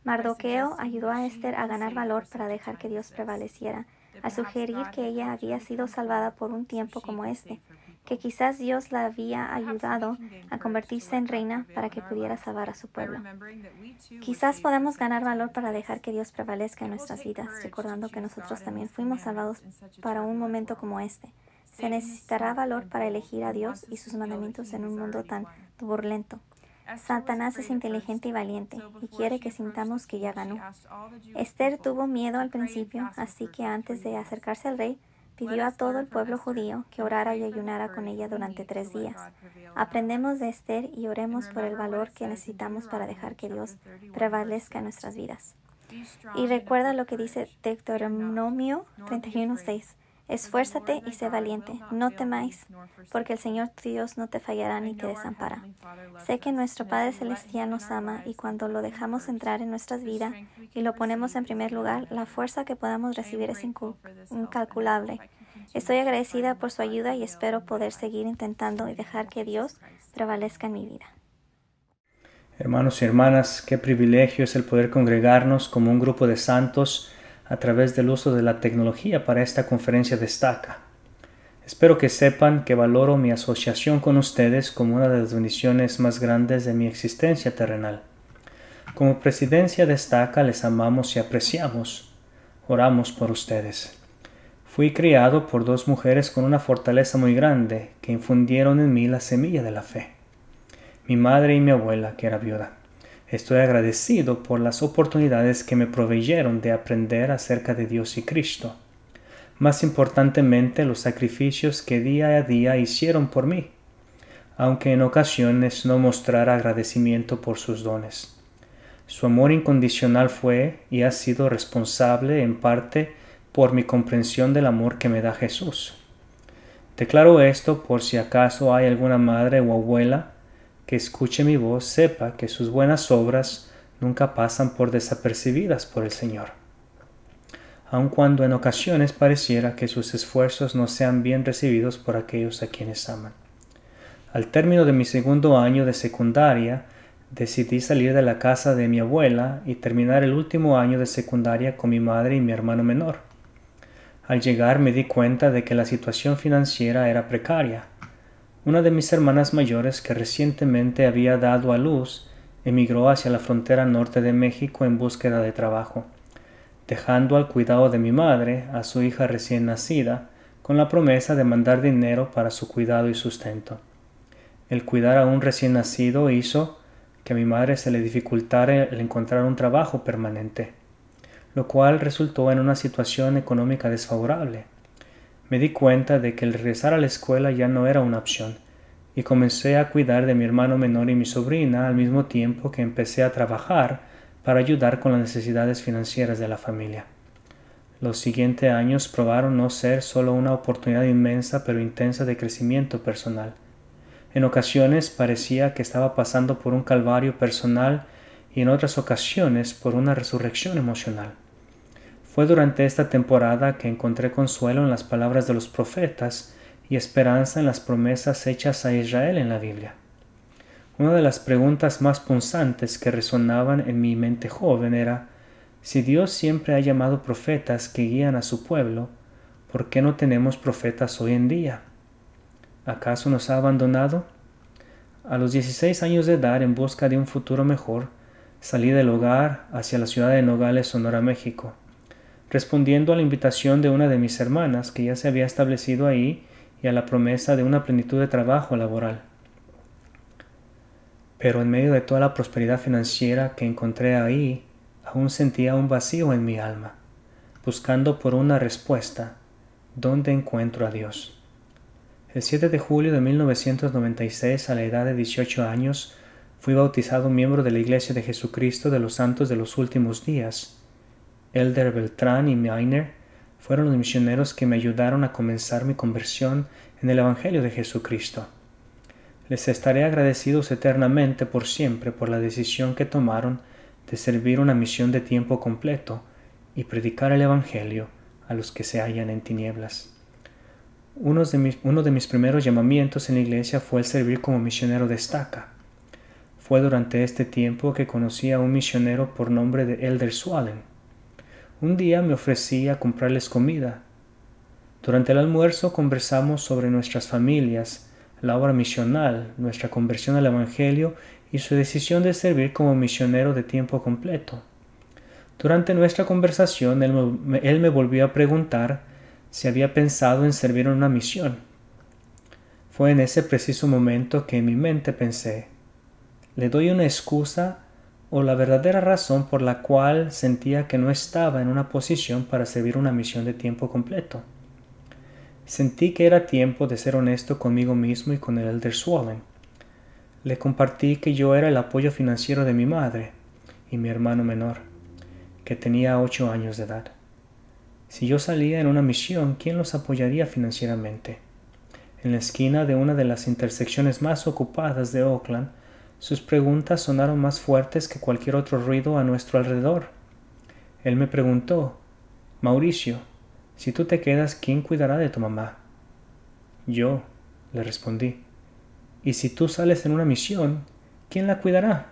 Mardoqueo ayudó a Esther a ganar valor para dejar que Dios prevaleciera, a sugerir que ella había sido salvada por un tiempo como este, que quizás Dios la había ayudado a convertirse en reina para que pudiera salvar a su pueblo. Quizás podamos ganar valor para dejar que Dios prevalezca en nuestras vidas, recordando que nosotros también fuimos salvados para un momento como este. Se necesitará valor para elegir a Dios y sus mandamientos en un mundo tan turbulento. Satanás es inteligente y valiente y quiere que sintamos que ya ganó. Esther tuvo miedo al principio, así que antes de acercarse al rey, pidió a todo el pueblo judío que orara y ayunara con ella durante 3 días. Aprendemos de Esther y oremos por el valor que necesitamos para dejar que Dios prevalezca en nuestras vidas. Y recuerda lo que dice Deuteronomio 31:6. Esfuérzate y sé valiente, no temáis, porque el Señor tu Dios no te fallará ni te desampara. Sé que nuestro Padre Celestial nos ama y cuando lo dejamos entrar en nuestras vidas y lo ponemos en primer lugar, la fuerza que podamos recibir es incalculable. Estoy agradecida por su ayuda y espero poder seguir intentando y dejar que Dios prevalezca en mi vida. Hermanos y hermanas, qué privilegio es el poder congregarnos como un grupo de santos a través del uso de la tecnología para esta conferencia Destaca. Espero que sepan que valoro mi asociación con ustedes como una de las bendiciones más grandes de mi existencia terrenal. Como Presidencia Destaca les amamos y apreciamos. Oramos por ustedes. Fui criado por dos mujeres con una fortaleza muy grande que infundieron en mí la semilla de la fe. Mi madre y mi abuela, que era viuda. Estoy agradecido por las oportunidades que me proveyeron de aprender acerca de Dios y Cristo. Más importantemente, los sacrificios que día a día hicieron por mí, aunque en ocasiones no mostrara agradecimiento por sus dones. Su amor incondicional fue y ha sido responsable en parte por mi comprensión del amor que me da Jesús. Declaro esto por si acaso hay alguna madre o abuela que escuche mi voz, sepa que sus buenas obras nunca pasan por desapercibidas por el Señor, aun cuando en ocasiones pareciera que sus esfuerzos no sean bien recibidos por aquellos a quienes aman. Al término de mi segundo año de secundaria, decidí salir de la casa de mi abuela y terminar el último año de secundaria con mi madre y mi hermano menor. Al llegar me di cuenta de que la situación financiera era precaria. Una de mis hermanas mayores, que recientemente había dado a luz, emigró hacia la frontera norte de México en búsqueda de trabajo, dejando al cuidado de mi madre a su hija recién nacida, con la promesa de mandar dinero para su cuidado y sustento. El cuidar a un recién nacido hizo que a mi madre se le dificultara el encontrar un trabajo permanente, lo cual resultó en una situación económica desfavorable. Me di cuenta de que el regresar a la escuela ya no era una opción, y comencé a cuidar de mi hermano menor y mi sobrina al mismo tiempo que empecé a trabajar para ayudar con las necesidades financieras de la familia. Los siguientes años probaron no ser solo una oportunidad inmensa pero intensa de crecimiento personal. En ocasiones parecía que estaba pasando por un calvario personal y en otras ocasiones por una resurrección emocional. Fue durante esta temporada que encontré consuelo en las palabras de los profetas y esperanza en las promesas hechas a Israel en la Biblia. Una de las preguntas más punzantes que resonaban en mi mente joven era: si Dios siempre ha llamado profetas que guían a su pueblo, ¿por qué no tenemos profetas hoy en día? ¿Acaso nos ha abandonado? A los 16 años de edad, en busca de un futuro mejor, salí del hogar hacia la ciudad de Nogales, Sonora, México, respondiendo a la invitación de una de mis hermanas que ya se había establecido ahí y a la promesa de una plenitud de trabajo laboral. Pero en medio de toda la prosperidad financiera que encontré ahí, aún sentía un vacío en mi alma, buscando por una respuesta: ¿dónde encuentro a Dios? El 7 de julio de 1996, a la edad de 18 años, fui bautizado miembro de la Iglesia de Jesucristo de los Santos de los Últimos Días. Elder Beltrán y Miner fueron los misioneros que me ayudaron a comenzar mi conversión en el Evangelio de Jesucristo. Les estaré agradecidos eternamente por siempre por la decisión que tomaron de servir una misión de tiempo completo y predicar el Evangelio a los que se hallan en tinieblas. Uno de mis primeros llamamientos en la iglesia fue el servir como misionero Destaca. Fue durante este tiempo que conocí a un misionero por nombre de Elder Swallen. Un día me ofrecí a comprarles comida. Durante el almuerzo conversamos sobre nuestras familias, la obra misional, nuestra conversión al Evangelio y su decisión de servir como misionero de tiempo completo. Durante nuestra conversación, él me volvió a preguntar si había pensado en servir en una misión. Fue en ese preciso momento que en mi mente pensé: ¿le doy una excusa o la verdadera razón por la cual sentía que no estaba en una posición para servir una misión de tiempo completo? Sentí que era tiempo de ser honesto conmigo mismo y con el Elder Swallen. Le compartí que yo era el apoyo financiero de mi madre y mi hermano menor, que tenía 8 años de edad. Si yo salía en una misión, ¿quién los apoyaría financieramente? En la esquina de una de las intersecciones más ocupadas de Oakland, sus preguntas sonaron más fuertes que cualquier otro ruido a nuestro alrededor. Él me preguntó: Mauricio, si tú te quedas, ¿quién cuidará de tu mamá? Yo le respondí: ¿y si tú sales en una misión, quién la cuidará?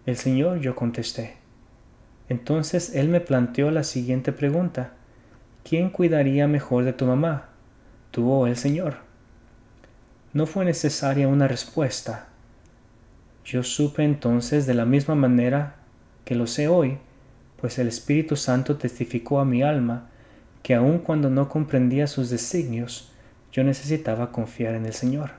El Señor, yo contesté. Entonces él me planteó la siguiente pregunta. ¿Quién cuidaría mejor de tu mamá, tú o el Señor? No fue necesaria una respuesta. Yo supe entonces de la misma manera que lo sé hoy, pues el Espíritu Santo testificó a mi alma que aun cuando no comprendía sus designios, yo necesitaba confiar en el Señor.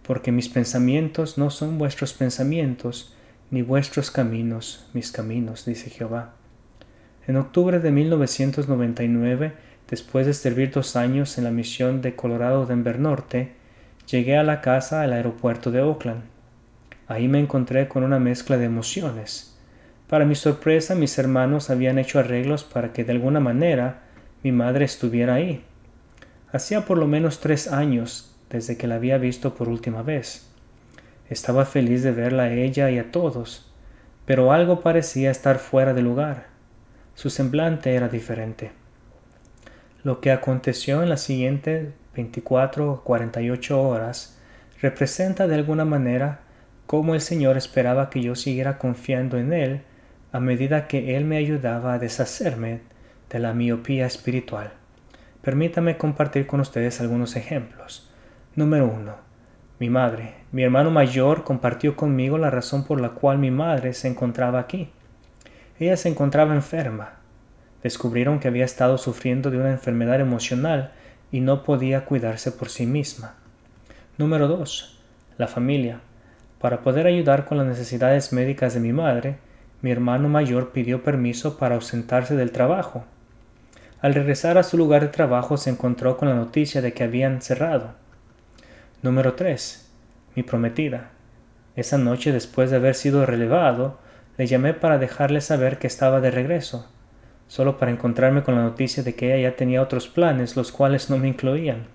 Porque mis pensamientos no son vuestros pensamientos, ni vuestros caminos mis caminos, dice Jehová. En octubre de 1999, después de servir 2 años en la misión de Colorado Denver Norte, llegué a la casa al aeropuerto de Oakland. Ahí me encontré con una mezcla de emociones. Para mi sorpresa, mis hermanos habían hecho arreglos para que de alguna manera mi madre estuviera ahí. Hacía por lo menos 3 años desde que la había visto por última vez. Estaba feliz de verla a ella y a todos, pero algo parecía estar fuera de lugar. Su semblante era diferente. Lo que aconteció en las siguientes 24 o 48 horas representa de alguna manera cómo el Señor esperaba que yo siguiera confiando en Él a medida que Él me ayudaba a deshacerme de la miopía espiritual. Permítame compartir con ustedes algunos ejemplos. Número 1. Mi madre. Mi hermano mayor compartió conmigo la razón por la cual mi madre se encontraba aquí. Ella se encontraba enferma. Descubrieron que había estado sufriendo de una enfermedad emocional y no podía cuidarse por sí misma. Número 2. La familia. Para poder ayudar con las necesidades médicas de mi madre, mi hermano mayor pidió permiso para ausentarse del trabajo. Al regresar a su lugar de trabajo se encontró con la noticia de que habían cerrado. Número 3. Mi prometida. Esa noche, después de haber sido relevado, le llamé para dejarle saber que estaba de regreso, solo para encontrarme con la noticia de que ella ya tenía otros planes, los cuales no me incluían.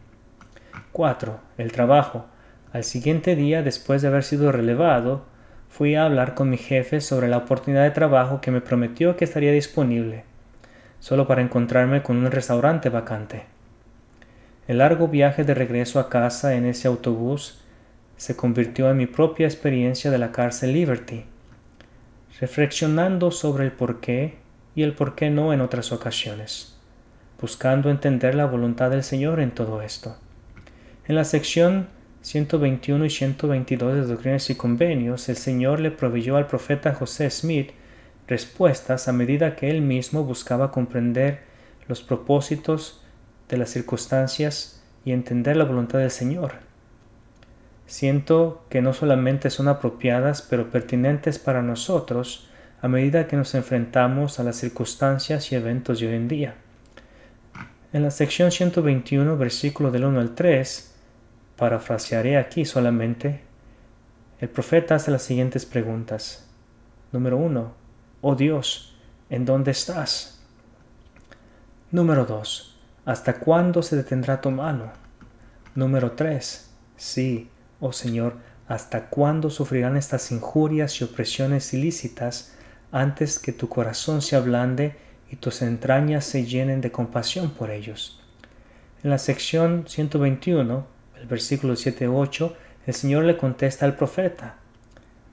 4. El trabajo. Al siguiente día, después de haber sido relevado, fui a hablar con mi jefe sobre la oportunidad de trabajo que me prometió que estaría disponible, solo para encontrarme con un restaurante vacante. El largo viaje de regreso a casa en ese autobús se convirtió en mi propia experiencia de la cárcel Liberty, reflexionando sobre el por qué y el por qué no en otras ocasiones, buscando entender la voluntad del Señor en todo esto. En la sección 121 y 122 de Doctrinas y Convenios, el Señor le proveyó al profeta José Smith respuestas a medida que él mismo buscaba comprender los propósitos de las circunstancias y entender la voluntad del Señor. Siento que no solamente son apropiadas, pero pertinentes para nosotros a medida que nos enfrentamos a las circunstancias y eventos de hoy en día. En la sección 121, versículo del 1 al 3, parafrasearé aquí solamente, el profeta hace las siguientes preguntas. Número 1. Oh Dios, ¿en dónde estás? Número 2. ¿Hasta cuándo se detendrá tu mano? Número 3. Sí, oh Señor, ¿hasta cuándo sufrirán estas injurias y opresiones ilícitas antes que tu corazón se ablande y tus entrañas se llenen de compasión por ellos? En la sección 121, el versículo 7-8, el Señor le contesta al profeta.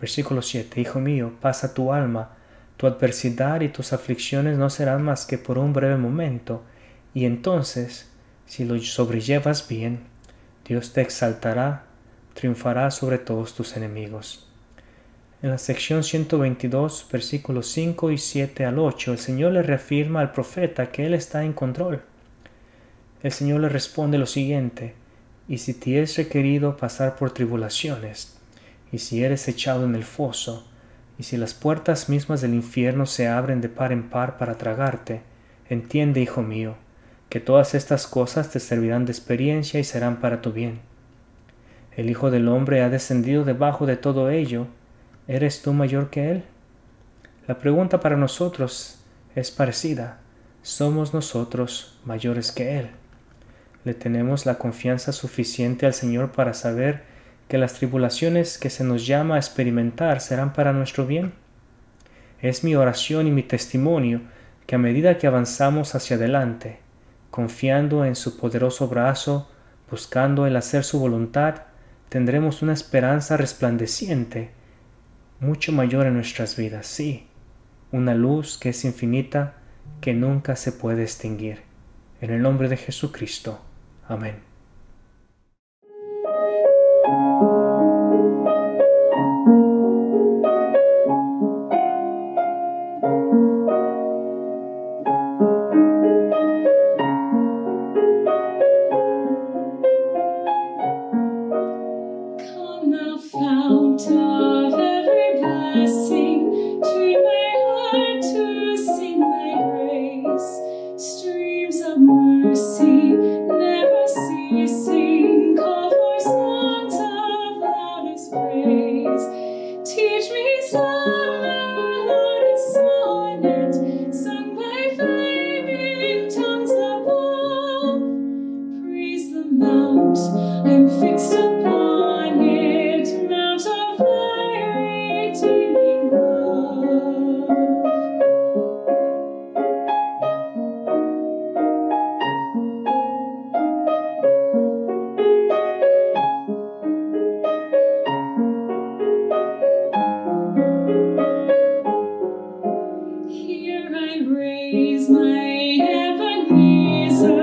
Versículo 7. Hijo mío, pasa tu alma, tu adversidad y tus aflicciones no serán más que por un breve momento, y entonces, si lo sobrellevas bien, Dios te exaltará, triunfará sobre todos tus enemigos. En la sección 122, versículos 5 y 7 al 8, el Señor le reafirma al profeta que Él está en control. El Señor le responde lo siguiente: y si te es requerido pasar por tribulaciones, y si eres echado en el foso, y si las puertas mismas del infierno se abren de par en par para tragarte, entiende, hijo mío, que todas estas cosas te servirán de experiencia y serán para tu bien. El Hijo del Hombre ha descendido debajo de todo ello. ¿Eres tú mayor que Él? La pregunta para nosotros es parecida. ¿Somos nosotros mayores que Él? ¿Le tenemos la confianza suficiente al Señor para saber que las tribulaciones que se nos llama a experimentar serán para nuestro bien? Es mi oración y mi testimonio que a medida que avanzamos hacia adelante, confiando en su poderoso brazo, buscando el hacer su voluntad, tendremos una esperanza resplandeciente mucho mayor en nuestras vidas, sí, una luz que es infinita, que nunca se puede extinguir. En el nombre de Jesucristo. Amén. Come, thou fount of every blessing, tune my heart to sing thy grace. Streams of mercy, never ceasing, call for songs of loudest praise. Teach me some melodious sonnet, sung by flaming tongues above. Praise the mount I'm fixed upon it, mount of thy redeeming love. Here I raise my Ebenezer,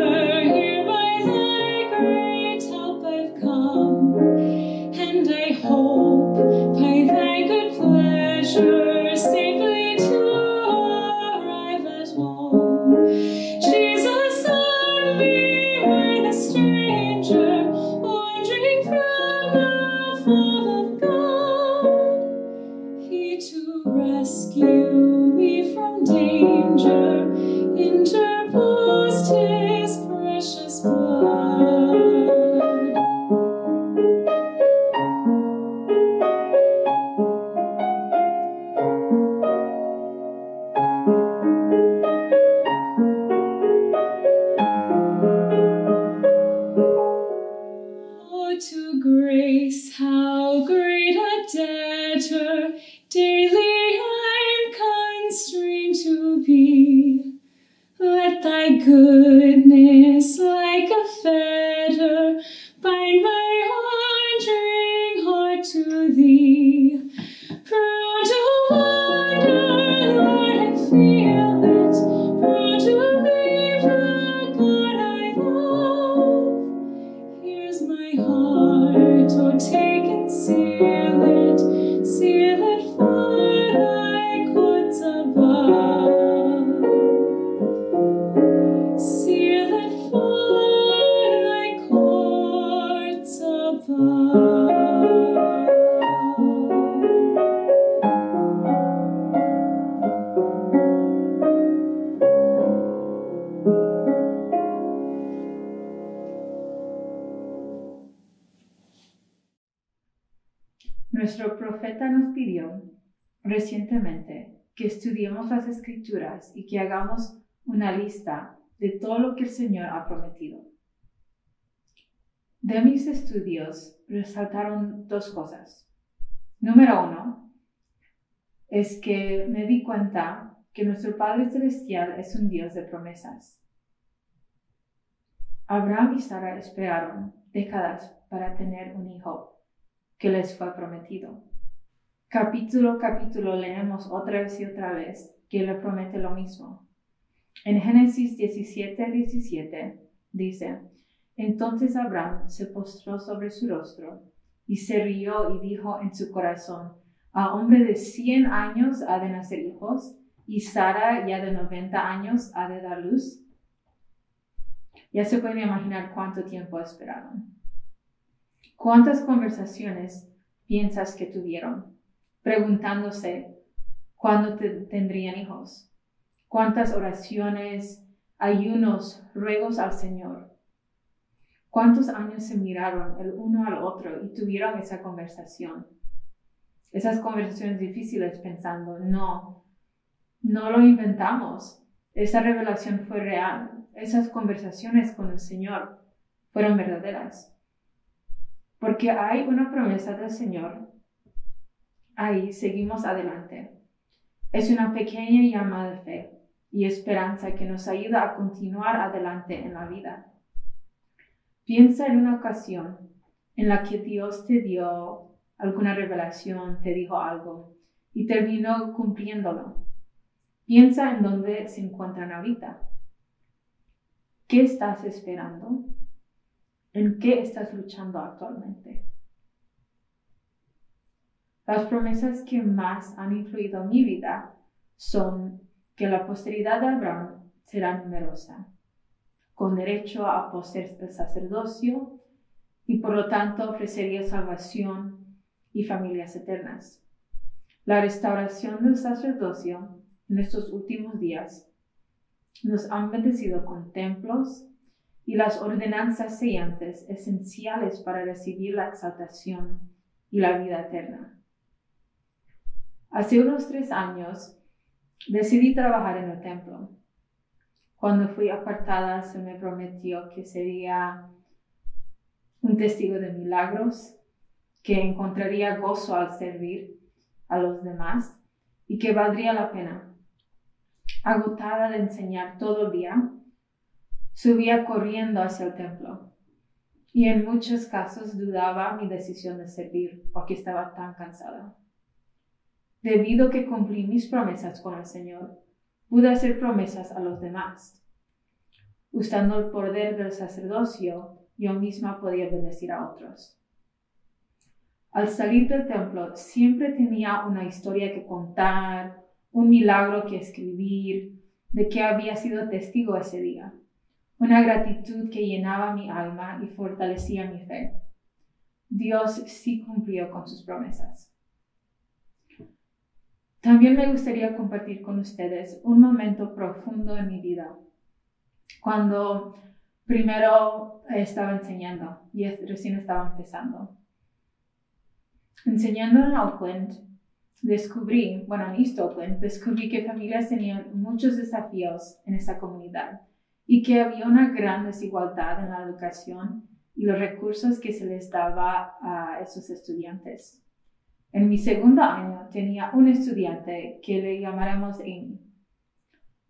here by thy great help I've come, and I hope by thy good pleasure safely to arrive at home. Jesus, send me when a stranger, wandering from the fold of God, he to rescue me from danger interposed his precious blood. Oh, to grace, how great a debtor daily I'm constrained to be. Let thy goodness, like a fetter, bind my wandering heart to thee. Proud to wander, Lord, I feel it. Proud to leave the God I love. Here's my heart, oh, take and seal it for thy courts above. Seal it for thy courts above. Nuestro profeta nos pidió recientemente que estudiemos las Escrituras y que hagamos una lista de todo lo que el Señor ha prometido. De mis estudios resaltaron dos cosas. Número uno, es que me di cuenta que nuestro Padre Celestial es un Dios de promesas. Abraham y Sara esperaron décadas para tener un hijo que les fue prometido. Capítulo a capítulo leemos otra vez y otra vez que le promete lo mismo. En Génesis 17:17 dice: Entonces Abraham se postró sobre su rostro y se rió y dijo en su corazón: a hombre de 100 años ha de nacer hijos, y Sara ya de 90 años ha de dar luz. Ya se pueden imaginar cuánto tiempo esperaron. ¿Cuántas conversaciones piensas que tuvieron, preguntándose cuándo tendrían hijos? ¿Cuántas oraciones, ayunos, ruegos al Señor? ¿Cuántos años se miraron el uno al otro y tuvieron esa conversación? Esas conversaciones difíciles pensando, no lo inventamos. Esa revelación fue real. Esas conversaciones con el Señor fueron verdaderas. Porque hay una promesa del Señor. Ahí seguimos adelante. Es una pequeña llama de fe y esperanza que nos ayuda a continuar adelante en la vida. Piensa en una ocasión en la que Dios te dio alguna revelación, te dijo algo, y terminó cumpliéndolo. Piensa en dónde se encuentran ahorita. ¿Qué estás esperando? ¿En qué estás luchando actualmente? Las promesas que más han influido en mi vida son que la posteridad de Abraham será numerosa, con derecho a poseer el sacerdocio y por lo tanto ofrecería salvación y familias eternas. La restauración del sacerdocio en estos últimos días nos han bendecido con templos y las ordenanzas sellantes esenciales para recibir la exaltación y la vida eterna. Hace unos 3 años decidí trabajar en el templo. Cuando fui apartada se me prometió que sería un testigo de milagros, que encontraría gozo al servir a los demás y que valdría la pena. Agotada de enseñar todo el día, subía corriendo hacia el templo y en muchos casos dudaba mi decisión de servir porque estaba tan cansada. Debido a que cumplí mis promesas con el Señor, pude hacer promesas a los demás. Usando el poder del sacerdocio, yo misma podía bendecir a otros. Al salir del templo, siempre tenía una historia que contar, un milagro que escribir, de que había sido testigo ese día. Una gratitud que llenaba mi alma y fortalecía mi fe. Dios sí cumplió con sus promesas. También me gustaría compartir con ustedes un momento profundo en mi vida, cuando primero estaba enseñando y recién estaba empezando. Enseñando en Oakland, en East Oakland, descubrí que familias tenían muchos desafíos en esa comunidad y que había una gran desigualdad en la educación y los recursos que se les daba a esos estudiantes. En mi segundo año tenía un estudiante que le llamaremos Amy.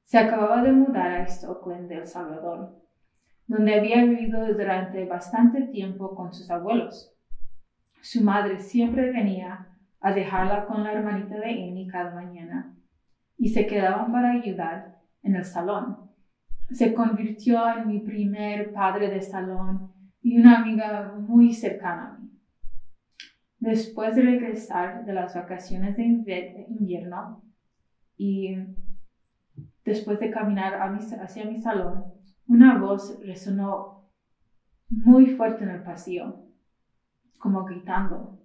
Se acababa de mudar a East Oakland de El Salvador, donde había vivido durante bastante tiempo con sus abuelos. Su madre siempre venía a dejarla con la hermanita de Amy cada mañana y se quedaban para ayudar en el salón. Se convirtió en mi primer padre de salón y una amiga muy cercana a mí. Después de regresar de las vacaciones de invierno y después de caminar hacia mi salón, una voz resonó muy fuerte en el pasillo, como gritando.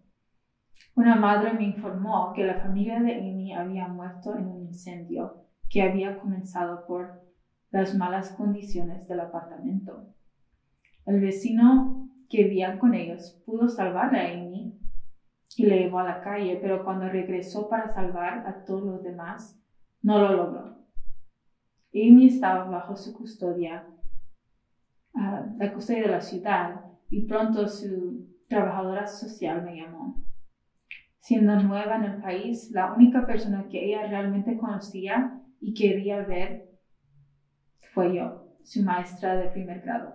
Una madre me informó que la familia de Amy había muerto en un incendio que había comenzado por las malas condiciones del apartamento. El vecino que vivía con ellos pudo salvar a Amy y le llevó a la calle, pero cuando regresó para salvar a todos los demás, no lo logró. Amy estaba bajo su custodia, la custodia de la ciudad, y pronto su trabajadora social me llamó. Siendo nueva en el país, la única persona que ella realmente conocía y quería ver fue yo, su maestra de primer grado.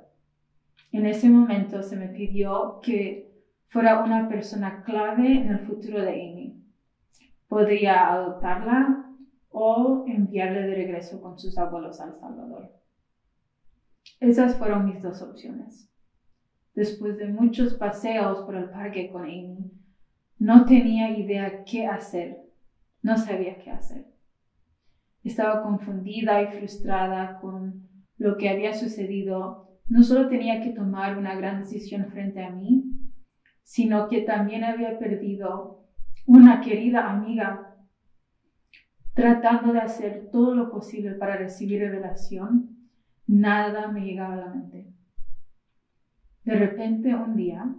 En ese momento se me pidió que fuera una persona clave en el futuro de Amy. Podría adoptarla o enviarle de regreso con sus abuelos a El Salvador. Esas fueron mis 2 opciones. Después de muchos paseos por el parque con Amy, no tenía idea qué hacer. No sabía qué hacer. Estaba confundida y frustrada con lo que había sucedido. No solo tenía que tomar una gran decisión frente a mí, sino que también había perdido una querida amiga. Tratando de hacer todo lo posible para recibir revelación, nada me llegaba a la mente. De repente, un día,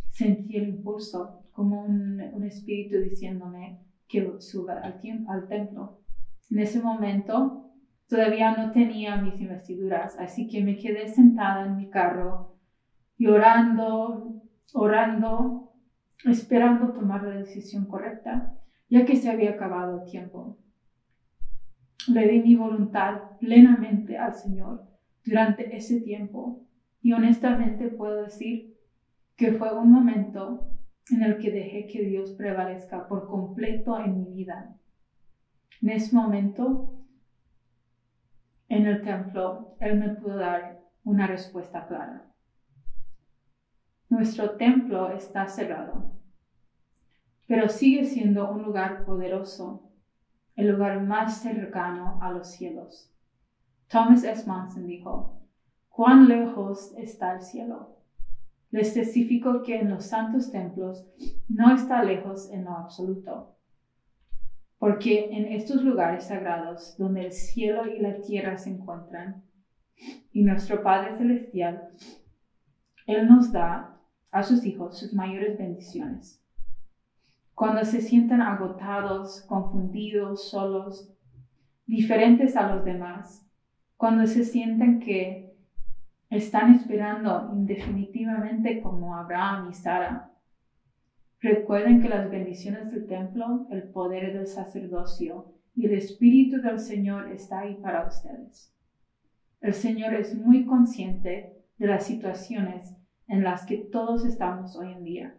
sentí el impulso, como un espíritu diciéndome que suba al templo. En ese momento, todavía no tenía mis investiduras, así que me quedé sentada en mi carro, llorando, orando, esperando tomar la decisión correcta, ya que se había acabado el tiempo. Le di mi voluntad plenamente al Señor durante ese tiempo y honestamente puedo decir que fue un momento en el que dejé que Dios prevalezca por completo en mi vida. En ese momento, en el templo, Él me pudo dar una respuesta clara. Nuestro templo está cerrado, pero sigue siendo un lugar poderoso, el lugar más cercano a los cielos. Thomas S. Monson dijo, ¿cuán lejos está el cielo? Les testifico que en los santos templos no está lejos en lo absoluto, porque en estos lugares sagrados donde el cielo y la tierra se encuentran, y nuestro Padre Celestial, Él nos da a sus hijos sus mayores bendiciones. Cuando se sientan agotados, confundidos, solos, diferentes a los demás, cuando se sienten que están esperando indefinitivamente como Abraham y Sara, recuerden que las bendiciones del templo, el poder del sacerdocio y el Espíritu del Señor está ahí para ustedes. El Señor es muy consciente de las situaciones en las que todos estamos hoy en día.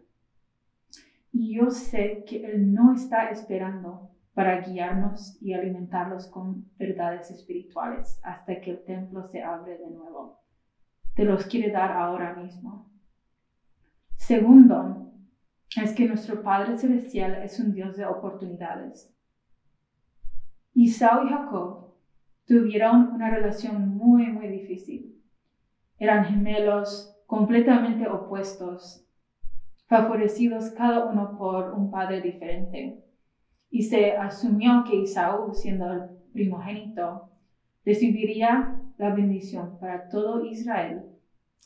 Y yo sé que Él no está esperando para guiarnos y alimentarlos con verdades espirituales hasta que el templo se abre de nuevo. Te los quiere dar ahora mismo. Segundo, es que nuestro Padre Celestial es un Dios de oportunidades. Esaú y Jacob tuvieron una relación muy difícil. Eran gemelos, completamente opuestos, favorecidos cada uno por un padre diferente. Y se asumió que Esaú, siendo el primogénito, recibiría la bendición para todo Israel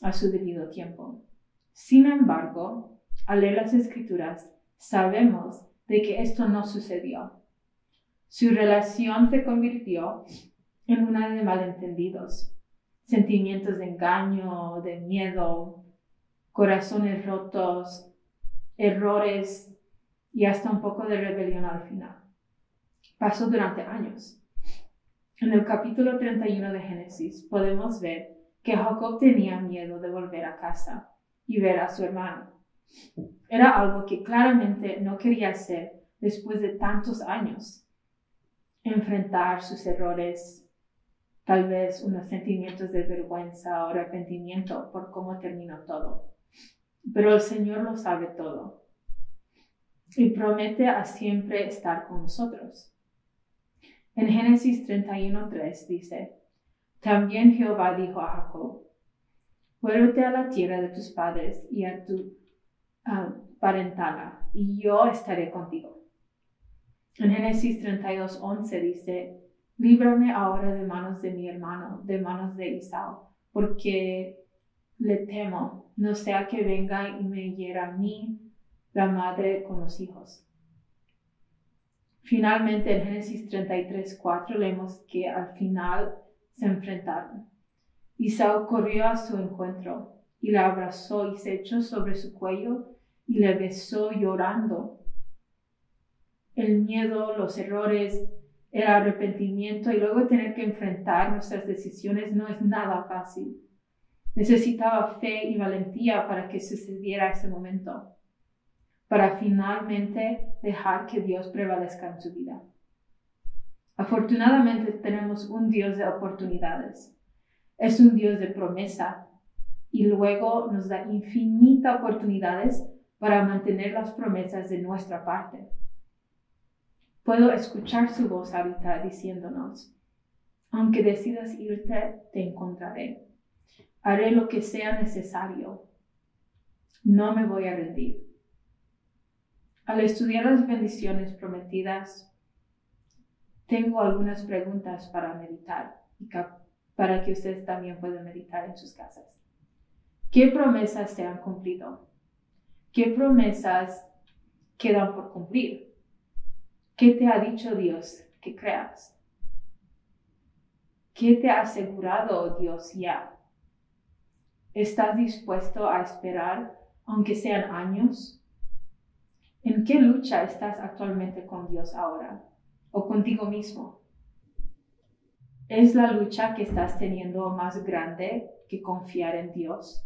a su debido tiempo. Sin embargo, al leer las Escrituras, sabemos de que esto no sucedió. Su relación se convirtió en una de malentendidos, sentimientos de engaño, de miedo, corazones rotos, errores y hasta un poco de rebelión al final. Pasó durante años. En el capítulo 31 de Génesis podemos ver que Jacob tenía miedo de volver a casa y ver a su hermano. Era algo que claramente no quería hacer después de tantos años. Enfrentar sus errores, tal vez unos sentimientos de vergüenza o arrepentimiento por cómo terminó todo. Pero el Señor lo sabe todo y promete a siempre estar con nosotros. En Génesis 31:3 dice, también Jehová dijo a Jacob, vuélvete a la tierra de tus padres y a tu parentela, y yo estaré contigo. En Génesis 32:11 dice, líbrame ahora de manos de mi hermano, de manos de Esaú, porque le temo, no sea que venga y me hiera a mí, la madre, con los hijos. Finalmente, en Génesis 33:4 leemos que al final se enfrentaron. Esaú corrió a su encuentro y la abrazó y se echó sobre su cuello y le besó llorando. El miedo, los errores, el arrepentimiento y luego tener que enfrentar nuestras decisiones no es nada fácil. Necesitaba fe y valentía para que sucediera ese momento, para finalmente dejar que Dios prevalezca en su vida. Afortunadamente tenemos un Dios de oportunidades. Es un Dios de promesa y luego nos da infinitas oportunidades para mantener las promesas de nuestra parte. Puedo escuchar su voz ahorita diciéndonos, aunque decidas irte, te encontraré. Haré lo que sea necesario. No me voy a rendir. Al estudiar las bendiciones prometidas, tengo algunas preguntas para meditar y para que ustedes también puedan meditar en sus casas. ¿Qué promesas se han cumplido? ¿Qué promesas quedan por cumplir? ¿Qué te ha dicho Dios que creas? ¿Qué te ha asegurado Dios ya? ¿Estás dispuesto a esperar aunque sean años? ¿En qué lucha estás actualmente con Dios ahora o contigo mismo? ¿Es la lucha que estás teniendo más grande que confiar en Dios?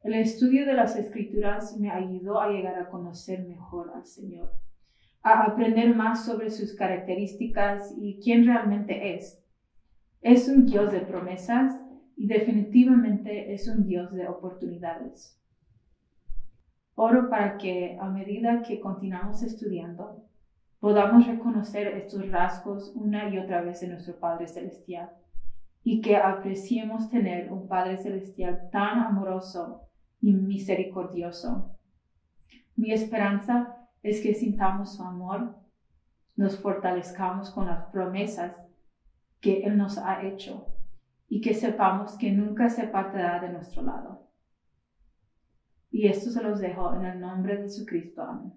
El estudio de las Escrituras me ayudó a llegar a conocer mejor al Señor, a aprender más sobre sus características y quién realmente es. Es un Dios de promesas y definitivamente es un Dios de oportunidades. Oro para que a medida que continuamos estudiando, podamos reconocer estos rasgos una y otra vez en nuestro Padre Celestial y que apreciemos tener un Padre Celestial tan amoroso y misericordioso. Mi esperanza es que sintamos su amor, nos fortalezcamos con las promesas que Él nos ha hecho y que sepamos que nunca se apartará de nuestro lado. Y esto se los dejo en el nombre de Jesucristo. Amén.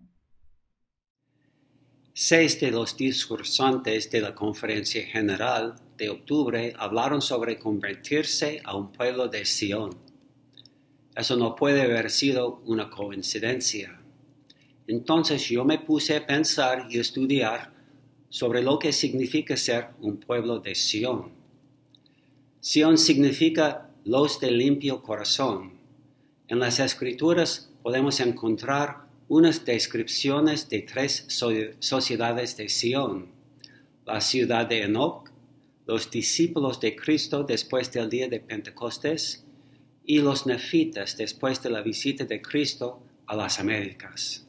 6 de los discursantes de la Conferencia General de octubre hablaron sobre convertirse a un pueblo de Sion. Eso no puede haber sido una coincidencia. Entonces yo me puse a pensar y estudiar sobre lo que significa ser un pueblo de Sion. Sion significa los de limpio corazón. En las Escrituras podemos encontrar unas descripciones de 3 sociedades de Sion: la ciudad de Enoc, los discípulos de Cristo después del día de Pentecostés y los nefitas después de la visita de Cristo a las Américas.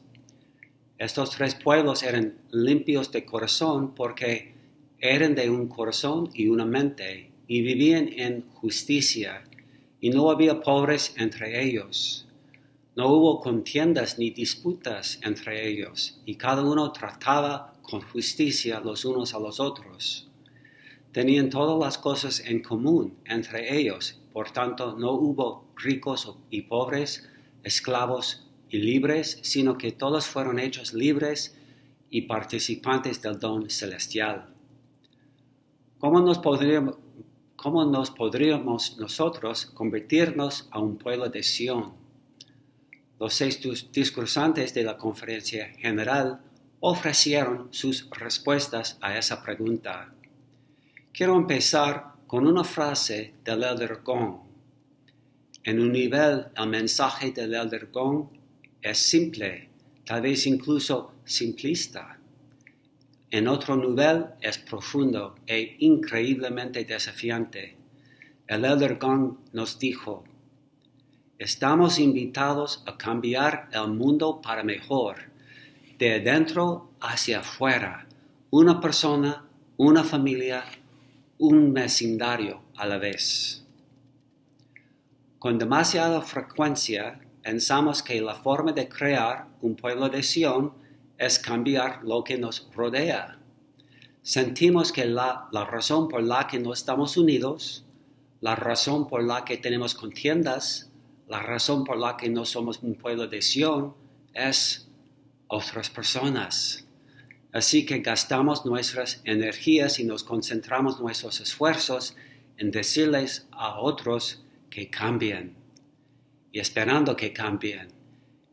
Estos 3 pueblos eran limpios de corazón porque eran de un corazón y una mente y vivían en justicia y no había pobres entre ellos. No hubo contiendas ni disputas entre ellos, y cada uno trataba con justicia los unos a los otros. Tenían todas las cosas en común entre ellos, por tanto no hubo ricos y pobres, esclavos y libres, sino que todos fueron hechos libres y participantes del don celestial. ¿Cómo nos podríamos nosotros convertirnos a un pueblo de Sion? Los 6 discursantes de la Conferencia General ofrecieron sus respuestas a esa pregunta. Quiero empezar con una frase del Elder Gong. En un nivel, el mensaje del Elder Gong es simple, tal vez incluso simplista. En otro nivel es profundo e increíblemente desafiante. El Elder Gong nos dijo: estamos invitados a cambiar el mundo para mejor, de dentro hacia afuera, una persona, una familia, un vecindario a la vez. Con demasiada frecuencia pensamos que la forma de crear un pueblo de Sion es cambiar lo que nos rodea. Sentimos que la razón por la que no estamos unidos, la razón por la que tenemos contiendas, la razón por la que no somos un pueblo de Sion es otras personas. Así que gastamos nuestras energías y nos concentramos nuestros esfuerzos en decirles a otros que cambien y esperando que cambien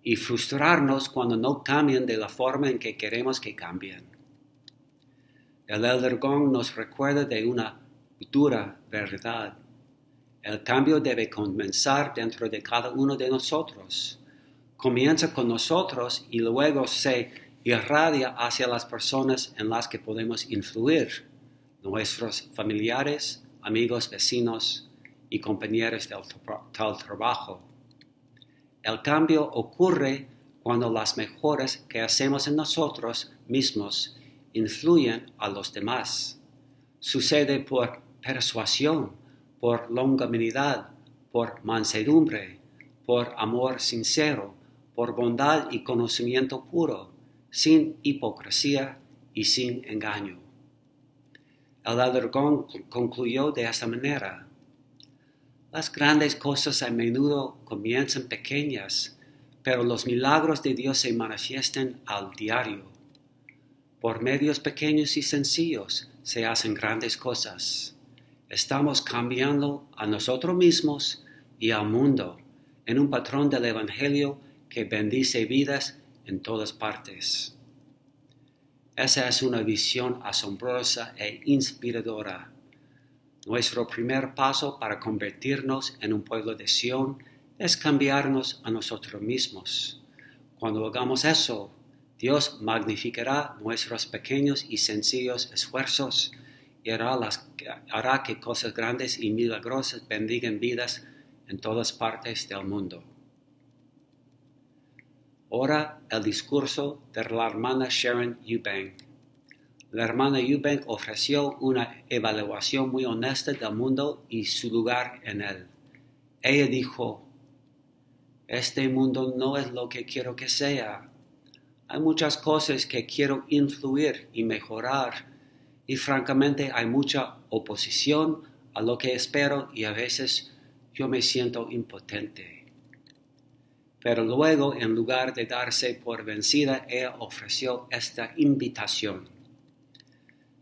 y frustrarnos cuando no cambian de la forma en que queremos que cambien. El Elder Gong nos recuerda de una dura verdad. El cambio debe comenzar dentro de cada uno de nosotros. Comienza con nosotros y luego se irradia hacia las personas en las que podemos influir, nuestros familiares, amigos, vecinos y compañeros del trabajo. El cambio ocurre cuando las mejoras que hacemos en nosotros mismos influyen a los demás. Sucede por persuasión, por longanimidad, por mansedumbre, por amor sincero, por bondad y conocimiento puro, sin hipocresía y sin engaño. El Elder Gong concluyó de esta manera: las grandes cosas a menudo comienzan pequeñas, pero los milagros de Dios se manifiestan al diario. Por medios pequeños y sencillos se hacen grandes cosas. Estamos cambiando a nosotros mismos y al mundo en un patrón del Evangelio que bendice vidas en todas partes. Esa es una visión asombrosa e inspiradora. Nuestro primer paso para convertirnos en un pueblo de Sion es cambiarnos a nosotros mismos. Cuando hagamos eso, Dios magnificará nuestros pequeños y sencillos esfuerzos y hará que cosas grandes y milagrosas bendigan vidas en todas partes del mundo. Ahora el discurso de la hermana Sharon Eubank. La hermana Eubank ofreció una evaluación muy honesta del mundo y su lugar en él. Ella dijo: este mundo no es lo que quiero que sea. Hay muchas cosas que quiero influir y mejorar, y francamente hay mucha oposición a lo que espero y a veces yo me siento impotente. Pero luego, en lugar de darse por vencida, ella ofreció esta invitación: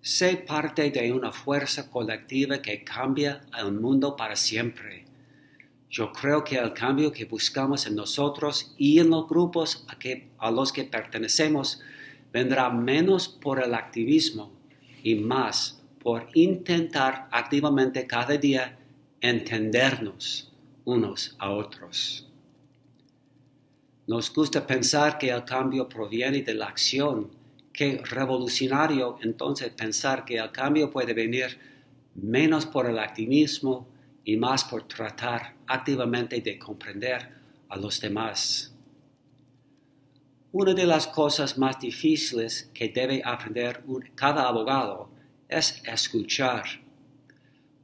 sé parte de una fuerza colectiva que cambia el mundo para siempre. Yo creo que el cambio que buscamos en nosotros y en los grupos a los que pertenecemos vendrá menos por el activismo y más por intentar activamente cada día entendernos unos a otros. Nos gusta pensar que el cambio proviene de la acción. Qué revolucionario entonces pensar que el cambio puede venir menos por el activismo y más por tratar activamente de comprender a los demás. Una de las cosas más difíciles que debe aprender cada abogado es escuchar.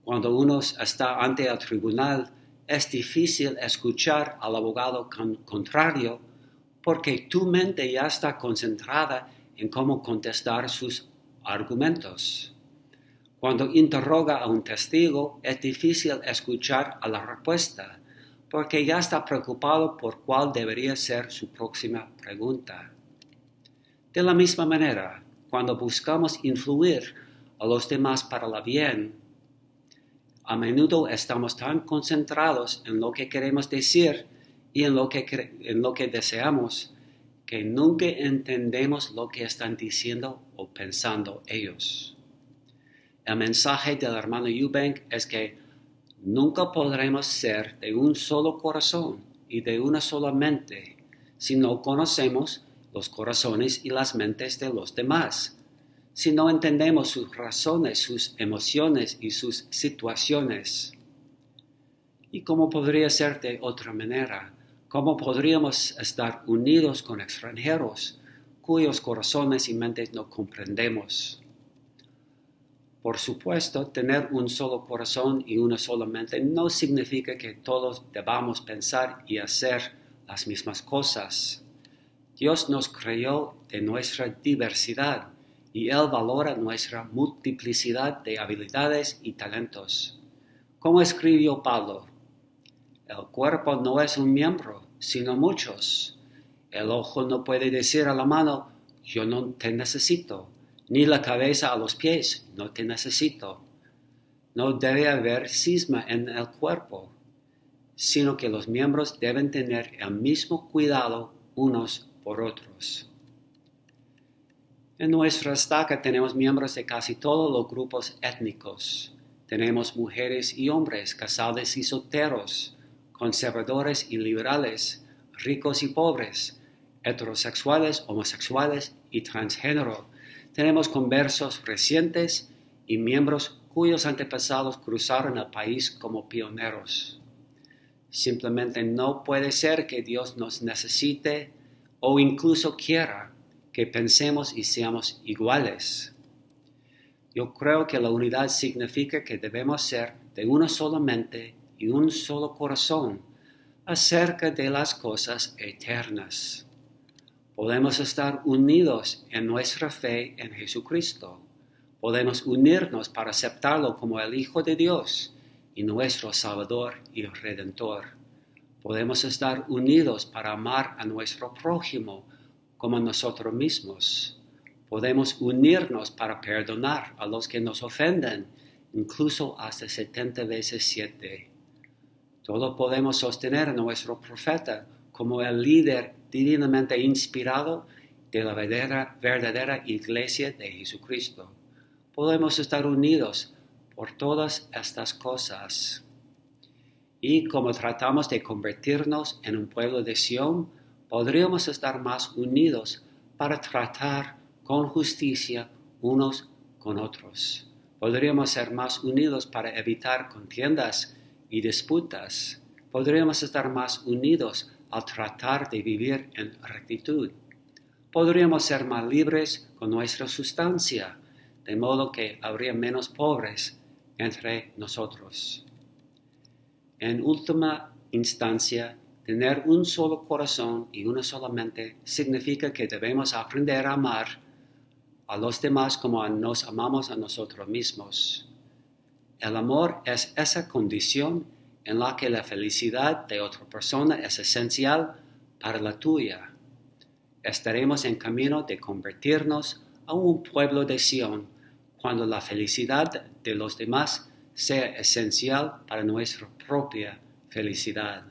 Cuando uno está ante el tribunal, es difícil escuchar al abogado contrario porque tu mente ya está concentrada en cómo contestar sus argumentos. Cuando interroga a un testigo, es difícil escuchar a la respuesta, porque ya está preocupado por cuál debería ser su próxima pregunta. De la misma manera, cuando buscamos influir a los demás para el bien, a menudo estamos tan concentrados en lo que queremos decir y en lo que deseamos, que nunca entendemos lo que están diciendo o pensando ellos. El mensaje del hermano Eubank es que nunca podremos ser de un solo corazón y de una sola mente si no conocemos los corazones y las mentes de los demás, si no entendemos sus razones, sus emociones y sus situaciones. ¿Y cómo podría ser de otra manera? ¿Cómo podríamos estar unidos con extranjeros cuyos corazones y mentes no comprendemos? Por supuesto, tener un solo corazón y una sola mente no significa que todos debamos pensar y hacer las mismas cosas. Dios nos creó de nuestra diversidad y Él valora nuestra multiplicidad de habilidades y talentos. Como escribió Pablo: el cuerpo no es un miembro, sino muchos. El ojo no puede decir a la mano: yo no te necesito. Ni la cabeza a los pies: no te necesito. No debe haber cisma en el cuerpo, sino que los miembros deben tener el mismo cuidado unos por otros. En nuestra estaca tenemos miembros de casi todos los grupos étnicos. Tenemos mujeres y hombres, casados y solteros, conservadores y liberales, ricos y pobres, heterosexuales, homosexuales y transgénero. Tenemos conversos recientes y miembros cuyos antepasados cruzaron el país como pioneros. Simplemente no puede ser que Dios nos necesite o incluso quiera que pensemos y seamos iguales. Yo creo que la unidad significa que debemos ser de una sola mente y un solo corazón acerca de las cosas eternas. Podemos estar unidos en nuestra fe en Jesucristo. Podemos unirnos para aceptarlo como el Hijo de Dios y nuestro Salvador y Redentor. Podemos estar unidos para amar a nuestro prójimo como a nosotros mismos. Podemos unirnos para perdonar a los que nos ofenden, incluso hasta 70 veces 7. Todo podemos sostener a nuestro profeta como el líder divinamente inspirado de la verdadera iglesia de Jesucristo. Podemos estar unidos por todas estas cosas. Y como tratamos de convertirnos en un pueblo de Sión, podríamos estar más unidos para tratar con justicia unos con otros. Podríamos ser más unidos para evitar contiendas y disputas. Podríamos estar más unidos al tratar de vivir en rectitud. Podríamos ser más libres con nuestra sustancia, de modo que habría menos pobres entre nosotros. En última instancia, tener un solo corazón y una sola mente significa que debemos aprender a amar a los demás como nos amamos a nosotros mismos. El amor es esa condición en la que la felicidad de otra persona es esencial para la tuya. Estaremos en camino de convertirnos a un pueblo de Sión cuando la felicidad de los demás sea esencial para nuestra propia felicidad.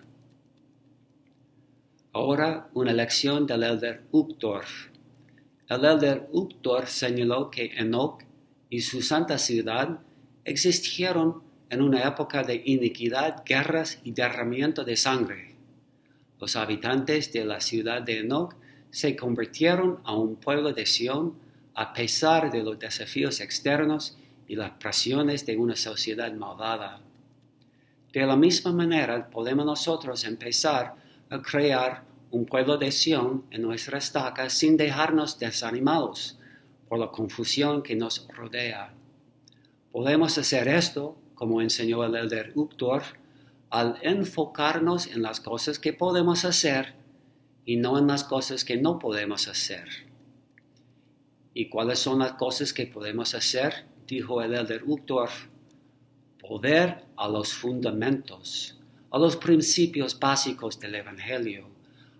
Ahora una lección del elder Uchtdorf. El elder Uchtdorf señaló que Enoch y su santa ciudad existieron en una época de iniquidad, guerras y derramamiento de sangre. Los habitantes de la ciudad de Enoch se convirtieron a un pueblo de Sión a pesar de los desafíos externos y las presiones de una sociedad malvada. De la misma manera, podemos nosotros empezar a crear un pueblo de Sión en nuestra estaca sin dejarnos desanimados por la confusión que nos rodea. Podemos hacer esto, como enseñó el elder Uchtdorf, al enfocarnos en las cosas que podemos hacer y no en las cosas que no podemos hacer. ¿Y cuáles son las cosas que podemos hacer? Dijo el elder Uchtdorf. Volver a los fundamentos, a los principios básicos del Evangelio,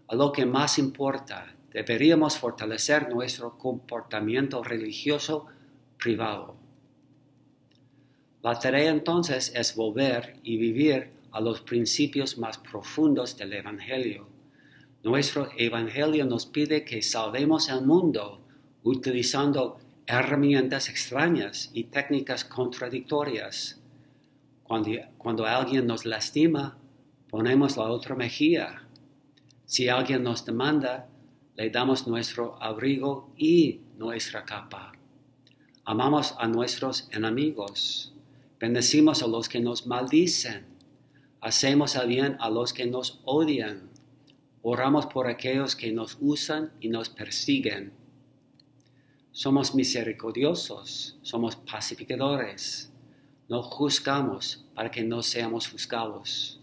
a lo que más importa. Deberíamos fortalecer nuestro comportamiento religioso privado. La tarea entonces es volver y vivir a los principios más profundos del Evangelio. Nuestro Evangelio nos pide que salvemos el mundo utilizando herramientas extrañas y técnicas contradictorias. Cuando alguien nos lastima, ponemos la otra mejilla. Si alguien nos demanda, le damos nuestro abrigo y nuestra capa. Amamos a nuestros enemigos. Bendecimos a los que nos maldicen. Hacemos el bien a los que nos odian. Oramos por aquellos que nos usan y nos persiguen. Somos misericordiosos, somos pacificadores. No juzgamos para que no seamos juzgados.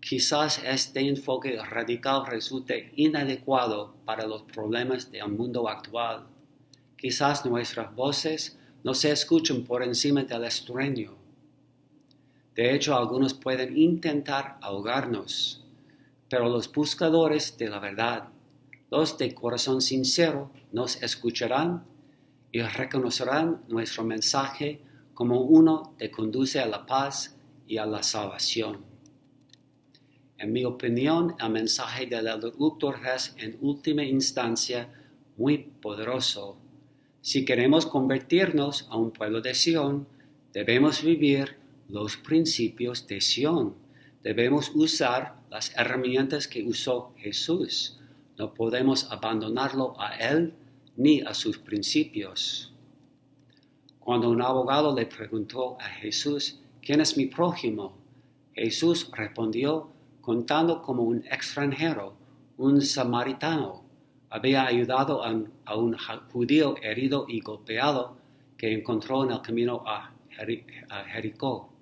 Quizás este enfoque radical resulte inadecuado para los problemas del mundo actual. Quizás nuestras voces no se escuchen por encima del estruendo. De hecho, algunos pueden intentar ahogarnos, pero los buscadores de la verdad, los de corazón sincero, nos escucharán y reconocerán nuestro mensaje como uno que conduce a la paz y a la salvación. En mi opinión, el mensaje del elder Uchtdorf es, en última instancia, muy poderoso. Si queremos convertirnos a un pueblo de Sión, debemos vivir los principios de Sión. Debemos usar las herramientas que usó Jesús. No podemos abandonarlo a Él ni a sus principios. Cuando un abogado le preguntó a Jesús, ¿quién es mi prójimo?, Jesús respondió contando como un extranjero, un samaritano, había ayudado a un judío herido y golpeado que encontró en el camino a Jericó.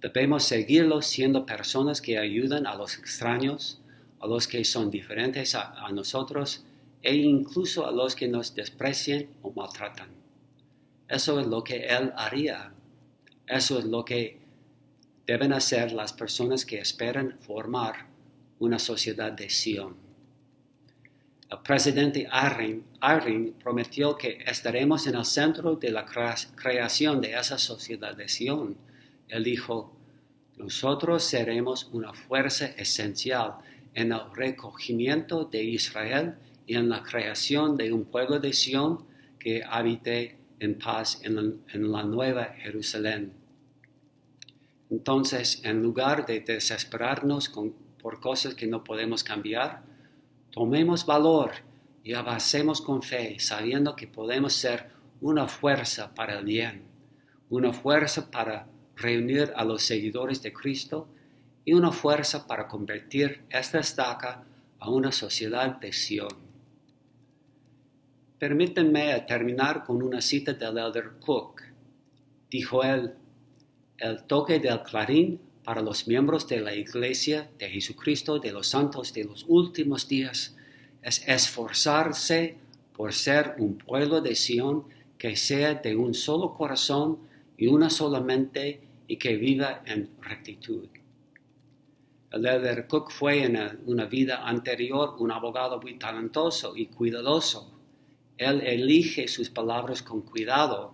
Debemos seguirlo siendo personas que ayudan a los extraños, a los que son diferentes a nosotros e incluso a los que nos desprecian o maltratan. Eso es lo que Él haría. Eso es lo que deben hacer las personas que esperan formar una sociedad de Sión. El presidente Eyring prometió que estaremos en el centro de la creación de esa sociedad de Sión. Él dijo, nosotros seremos una fuerza esencial en el recogimiento de Israel y en la creación de un pueblo de Sión que habite en paz en la nueva Jerusalén. Entonces, en lugar de desesperarnos por cosas que no podemos cambiar, tomemos valor y avancemos con fe, sabiendo que podemos ser una fuerza para el bien, una fuerza para reunir a los seguidores de Cristo y una fuerza para convertir esta estaca a una sociedad de Sion. Permítanme terminar con una cita del Elder Cook. Dijo él: el toque del clarín para los miembros de la Iglesia de Jesucristo de los Santos de los Últimos Días es esforzarse por ser un pueblo de Sion que sea de un solo corazón y una sola mente y que viva en rectitud. El Elder Cook fue en una vida anterior un abogado muy talentoso y cuidadoso. Él elige sus palabras con cuidado.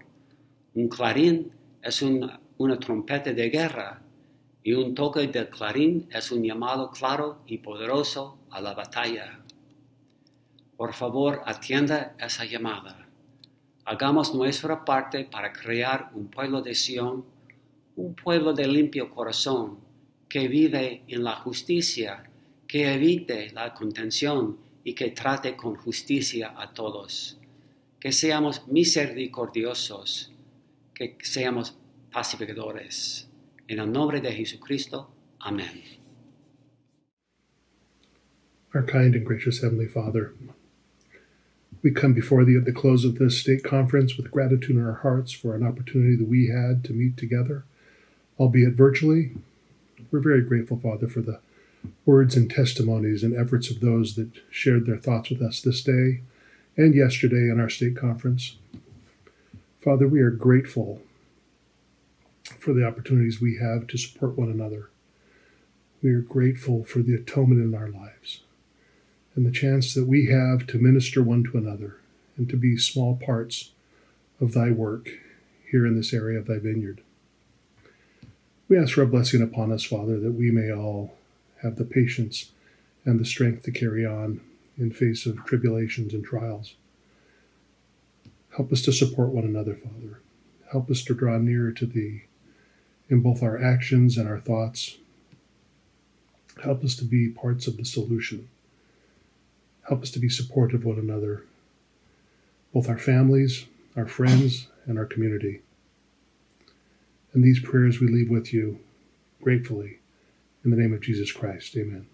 Un clarín es una trompeta de guerra y un toque del clarín es un llamado claro y poderoso a la batalla. Por favor, atienda esa llamada. Hagamos nuestra parte para crear un pueblo de Sion, un pueblo de limpio corazón, que vive en la justicia, que evite la contención y que trate con justicia a todos. Que seamos misericordiosos, que seamos pacificadores. En el nombre de Jesucristo. Amén. Our kind and gracious Heavenly Father, we come before Thee at the close of this stake conference with gratitude in our hearts for an opportunity that we had to meet together, albeit virtually. We're very grateful, Father, for the words and testimonies and efforts of those that shared their thoughts with us this day and yesterday in our stake conference. Father, we are grateful for the opportunities we have to support one another. We are grateful for the atonement in our lives and the chance that we have to minister one to another and to be small parts of Thy work here in this area of Thy vineyard. We ask for a blessing upon us, Father, that we may all have the patience and the strength to carry on in face of tribulations and trials. Help us to support one another, Father. Help us to draw nearer to Thee in both our actions and our thoughts. Help us to be parts of the solution. Help us to be supportive of one another, both our families, our friends, and our community. And these prayers we leave with You gratefully in the name of Jesus Christ. Amen.